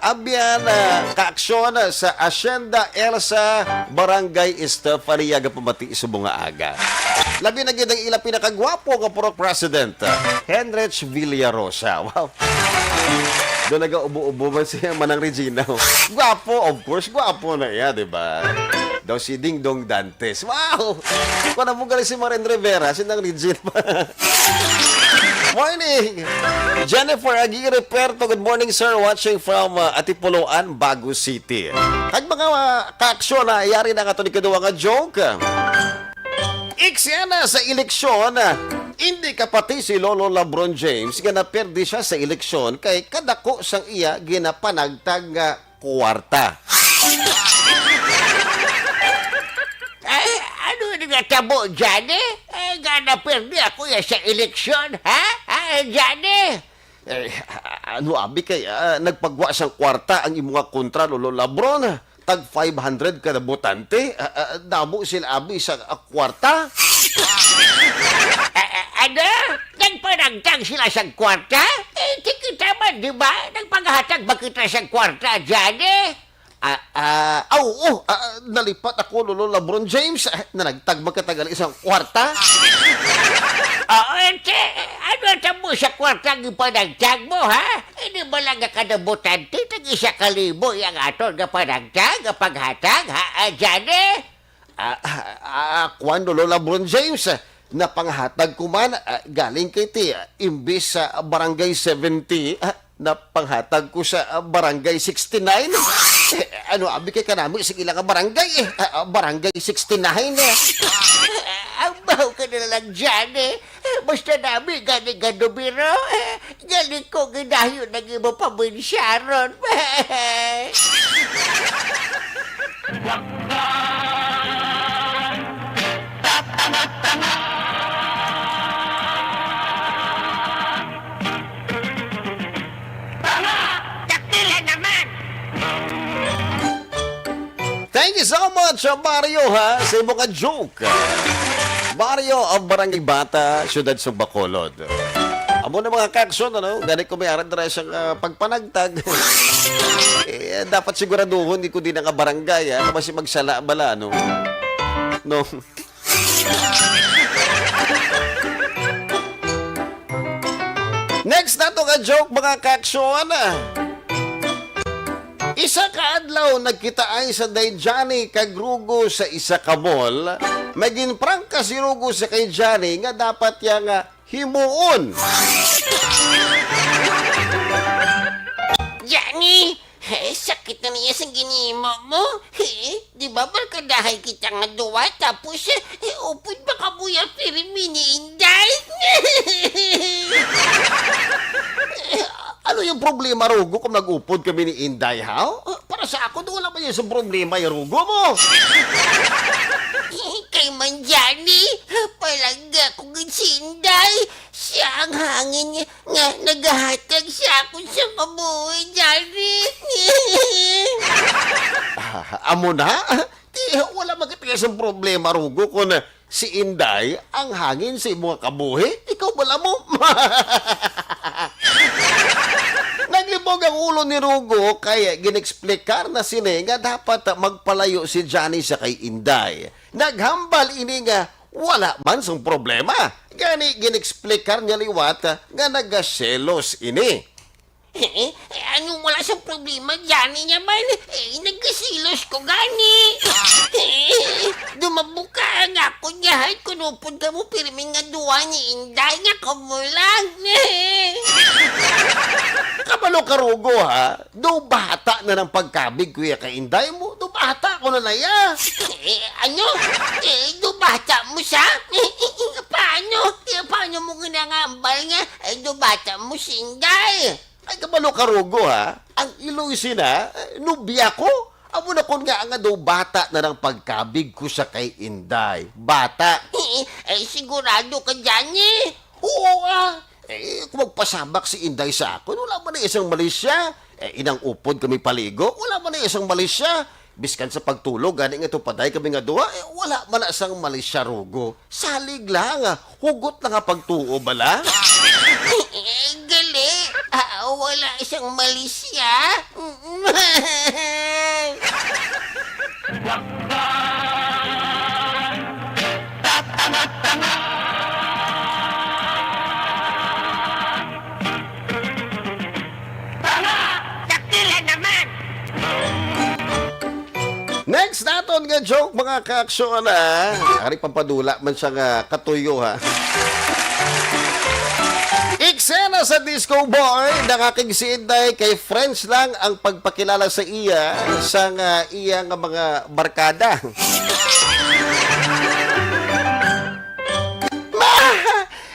[SPEAKER 6] abyan kaaksyon sa Hacienda Elsa Barangay Estefania ga pamati sa bunga aga. Labi na gid ang ila pinakagwapo nga puro president, Henrich Villarosa. Wow. Doon nag-ubo-ubo man siya Manang Regina. Gwapo, of course, gwapo na iya, di ba? Daw si Ding Dong Dantes. Wow! Kung na mo galing si Maren Rivera, sinang Regina. Morning! Jennifer Aguirre Perto, good morning sir. Watching from Atipoloan, Bagu City. Kag mga kaaksyon na iyari na nga ito ni kaduwa nga joke. Iksena sa eleksyon, hindi kapati si Lolo LeBron James nga naperdi siya sa eleksyon kay kadako sang iya ginapanagtag nga kwarta. Ano nga tabo, Johnny? Nga naperdi ako ya sa eleksyon, ha? Johnny? Ano abi kay nagpagwa sang kwarta ang imong kontra Lolo LeBron? Tag 500 kada botante, damo sila abi sa kwarta. Ano? Nagpanagtag sila sa kwarta? Kita man, di ba? Nagpaghatag ba kita sa kwarta, Johnny? Oo, nalipat ako, Lolo LeBron James, na nagtag magkatagal isang kwarta. Ente, ano tamo sa kwarta ang ipanagtag mo, ha? Hindi ba lang kadabotante, tag-isa kalibo yung aton nga panagtag, nga paghatag, ha, Johnny? Kwan, Lolo LeBron James, na panghatag ko man, galing kay ti, imbis sa barangay 70, na panghatag ko sa barangay 69. Ano, abi kay kanami sa ilang barangay, barangay 69. Ang baho ka na lang dyan, basta namin galing ganubiro, galing ko ginayo ng iba pa Sharon. Thank you so much, Mario, ha, sa imong ka joke. Mario ang Barangay Bata, Siyudad sa Bacolod. Amo na mga kaksyon, ano, ganit ko may aran na siyang pagpanagtag. Dapat siguraduhon, hindi ko din nga barangay, ha, kasi magsala bala, no? No. Next na to ka joke, mga kaksyon, isa ka adlaw nagkita ay sa day Johnny kag Rugo sa isa ka mall. Maging prank ka si Rugo sa kay Johnny nga dapat yang himuon. Johnny,
[SPEAKER 10] sakit na niya sa ginimo mo. Di ba barkadahay kita nga duwa tapos upod ba ka buya pirimini inday?
[SPEAKER 6] Ano yung problema, Rugo, kung nag-upod kami ni Inday, ha? Para sa ako, wala ba yung isang problema yung Rugo mo?
[SPEAKER 10] Kay Manjani, palangga ko si Inday. Siya ang hangin niya nga naghahatag siya ako sa kabuhay, Jani.
[SPEAKER 6] Amo na? Di, wala magkatigas ang problema, Rugo, kung si Inday ang hangin sa mga kabuhi. Ikaw bala mo? Naglibog ang ulo ni Rugo kaya ginexplikar na sine nga dapat magpalayo si Johnny sa kay Inday. Naghambal ini nga wala man sang problema. Gani ginexplikar niya liwat nga nagaselos ini.
[SPEAKER 10] Anong wala sa problema, Johnny naman? Nagkasilos ko gani. Dumabuka nga ako niyahan. Kunupod ka mo pirming nga duwa ni Inday nga kumulang.
[SPEAKER 6] Kabalo ka, Rugo, ha? Do bata na ng pagkabig kuya kay Inday mo. Do bata ko na naya.
[SPEAKER 10] Ano? Dubata mo siya? Paano? Paano mo ginangambal nga? Dubata mo si Inday.
[SPEAKER 6] Ay, kabalo ka, Rugo, ha? Ang Iloy na, nubya ko. Amo na kon nga nga do bata na ng pagkabig ko sa kay Inday. Bata.
[SPEAKER 10] Sigurado ka, Johnny?
[SPEAKER 6] Oo, kung magpasabak si Inday sa akin, wala man na isang mali siya. Inang upod kami paligo, wala man na isang mali siya. Biskan sa pagtulog, gani nga paday kami nga duwa, wala man na isang mali siya, Rugo. Salig lang, hugot na nga pagtuo, bala.
[SPEAKER 10] Gali. Wala isang mali siya. Dakila naman.
[SPEAKER 6] Next naton nga joke, mga kaaksyon, Ari pampadula man siya nga katuyo, ha? Eksena sa Disco Boy, nakaking si Inday kay friends lang ang pagpakilala sa iya sa iya nga mga barkada.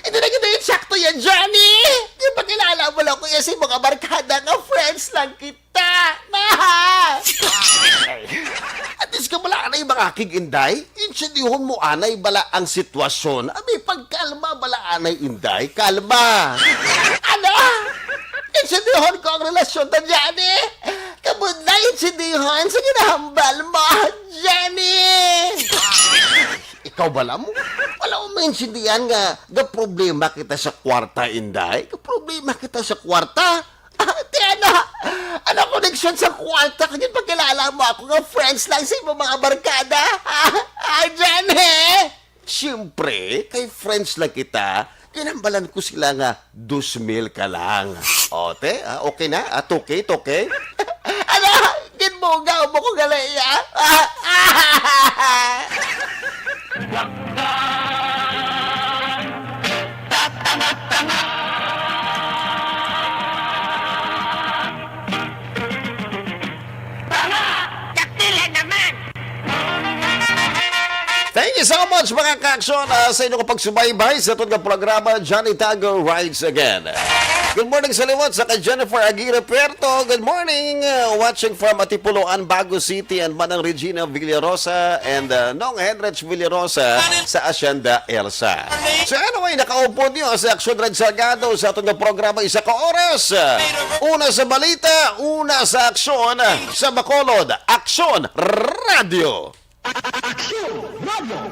[SPEAKER 6] Hindi na kita yung sakto yan, Johnny! Yung pakilala mo lang kuya si mga barkada nga friends lang kita! At least ka bala anay mga aking Inday, insidihon mo anay bala ang sitwasyon. Abi, pagkalma bala anay Inday, kalma! Ano? Insidihon ko ang relasyon na Johnny! Kabud na insidihon sa ginahambal mo, Johnny! Ikaw bala mo? Wala mo maintindihan nga problema kita sa kwarta, Inday. Problema kita sa kwarta? Ano connection sa kwarta? Kaya pagkilala mo ako nga friends lang sa ibang mga barkada? Johnny! Siyempre, kay friends lang kita, kinambalan ko sila nga 2,000 ka lang. Ote, okay na? Toke? Ano? Ginbugaw mo ko galaya?
[SPEAKER 10] Dakila naman.
[SPEAKER 6] Thank you so much mga kaaksyon sa inyong pagsubaybay sa itong programa Johnny Tango Rides Again. Good morning sa liwat sa kay Jennifer Aguirre Puerto. Good morning. Watching from Atipuloan, Bago City and Manang Regina Villarosa and Nong Henrich Villarosa sa Hacienda Elsa. So anyway, nakaupo niyo sa Aksyon Red Salgado sa itong programa isa ka oras. Una sa balita, una sa aksyon sa Bacolod. Aksyon Radio.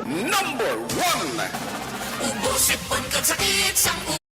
[SPEAKER 5] Number 1.
[SPEAKER 2] Ubosip pun kag sakit sang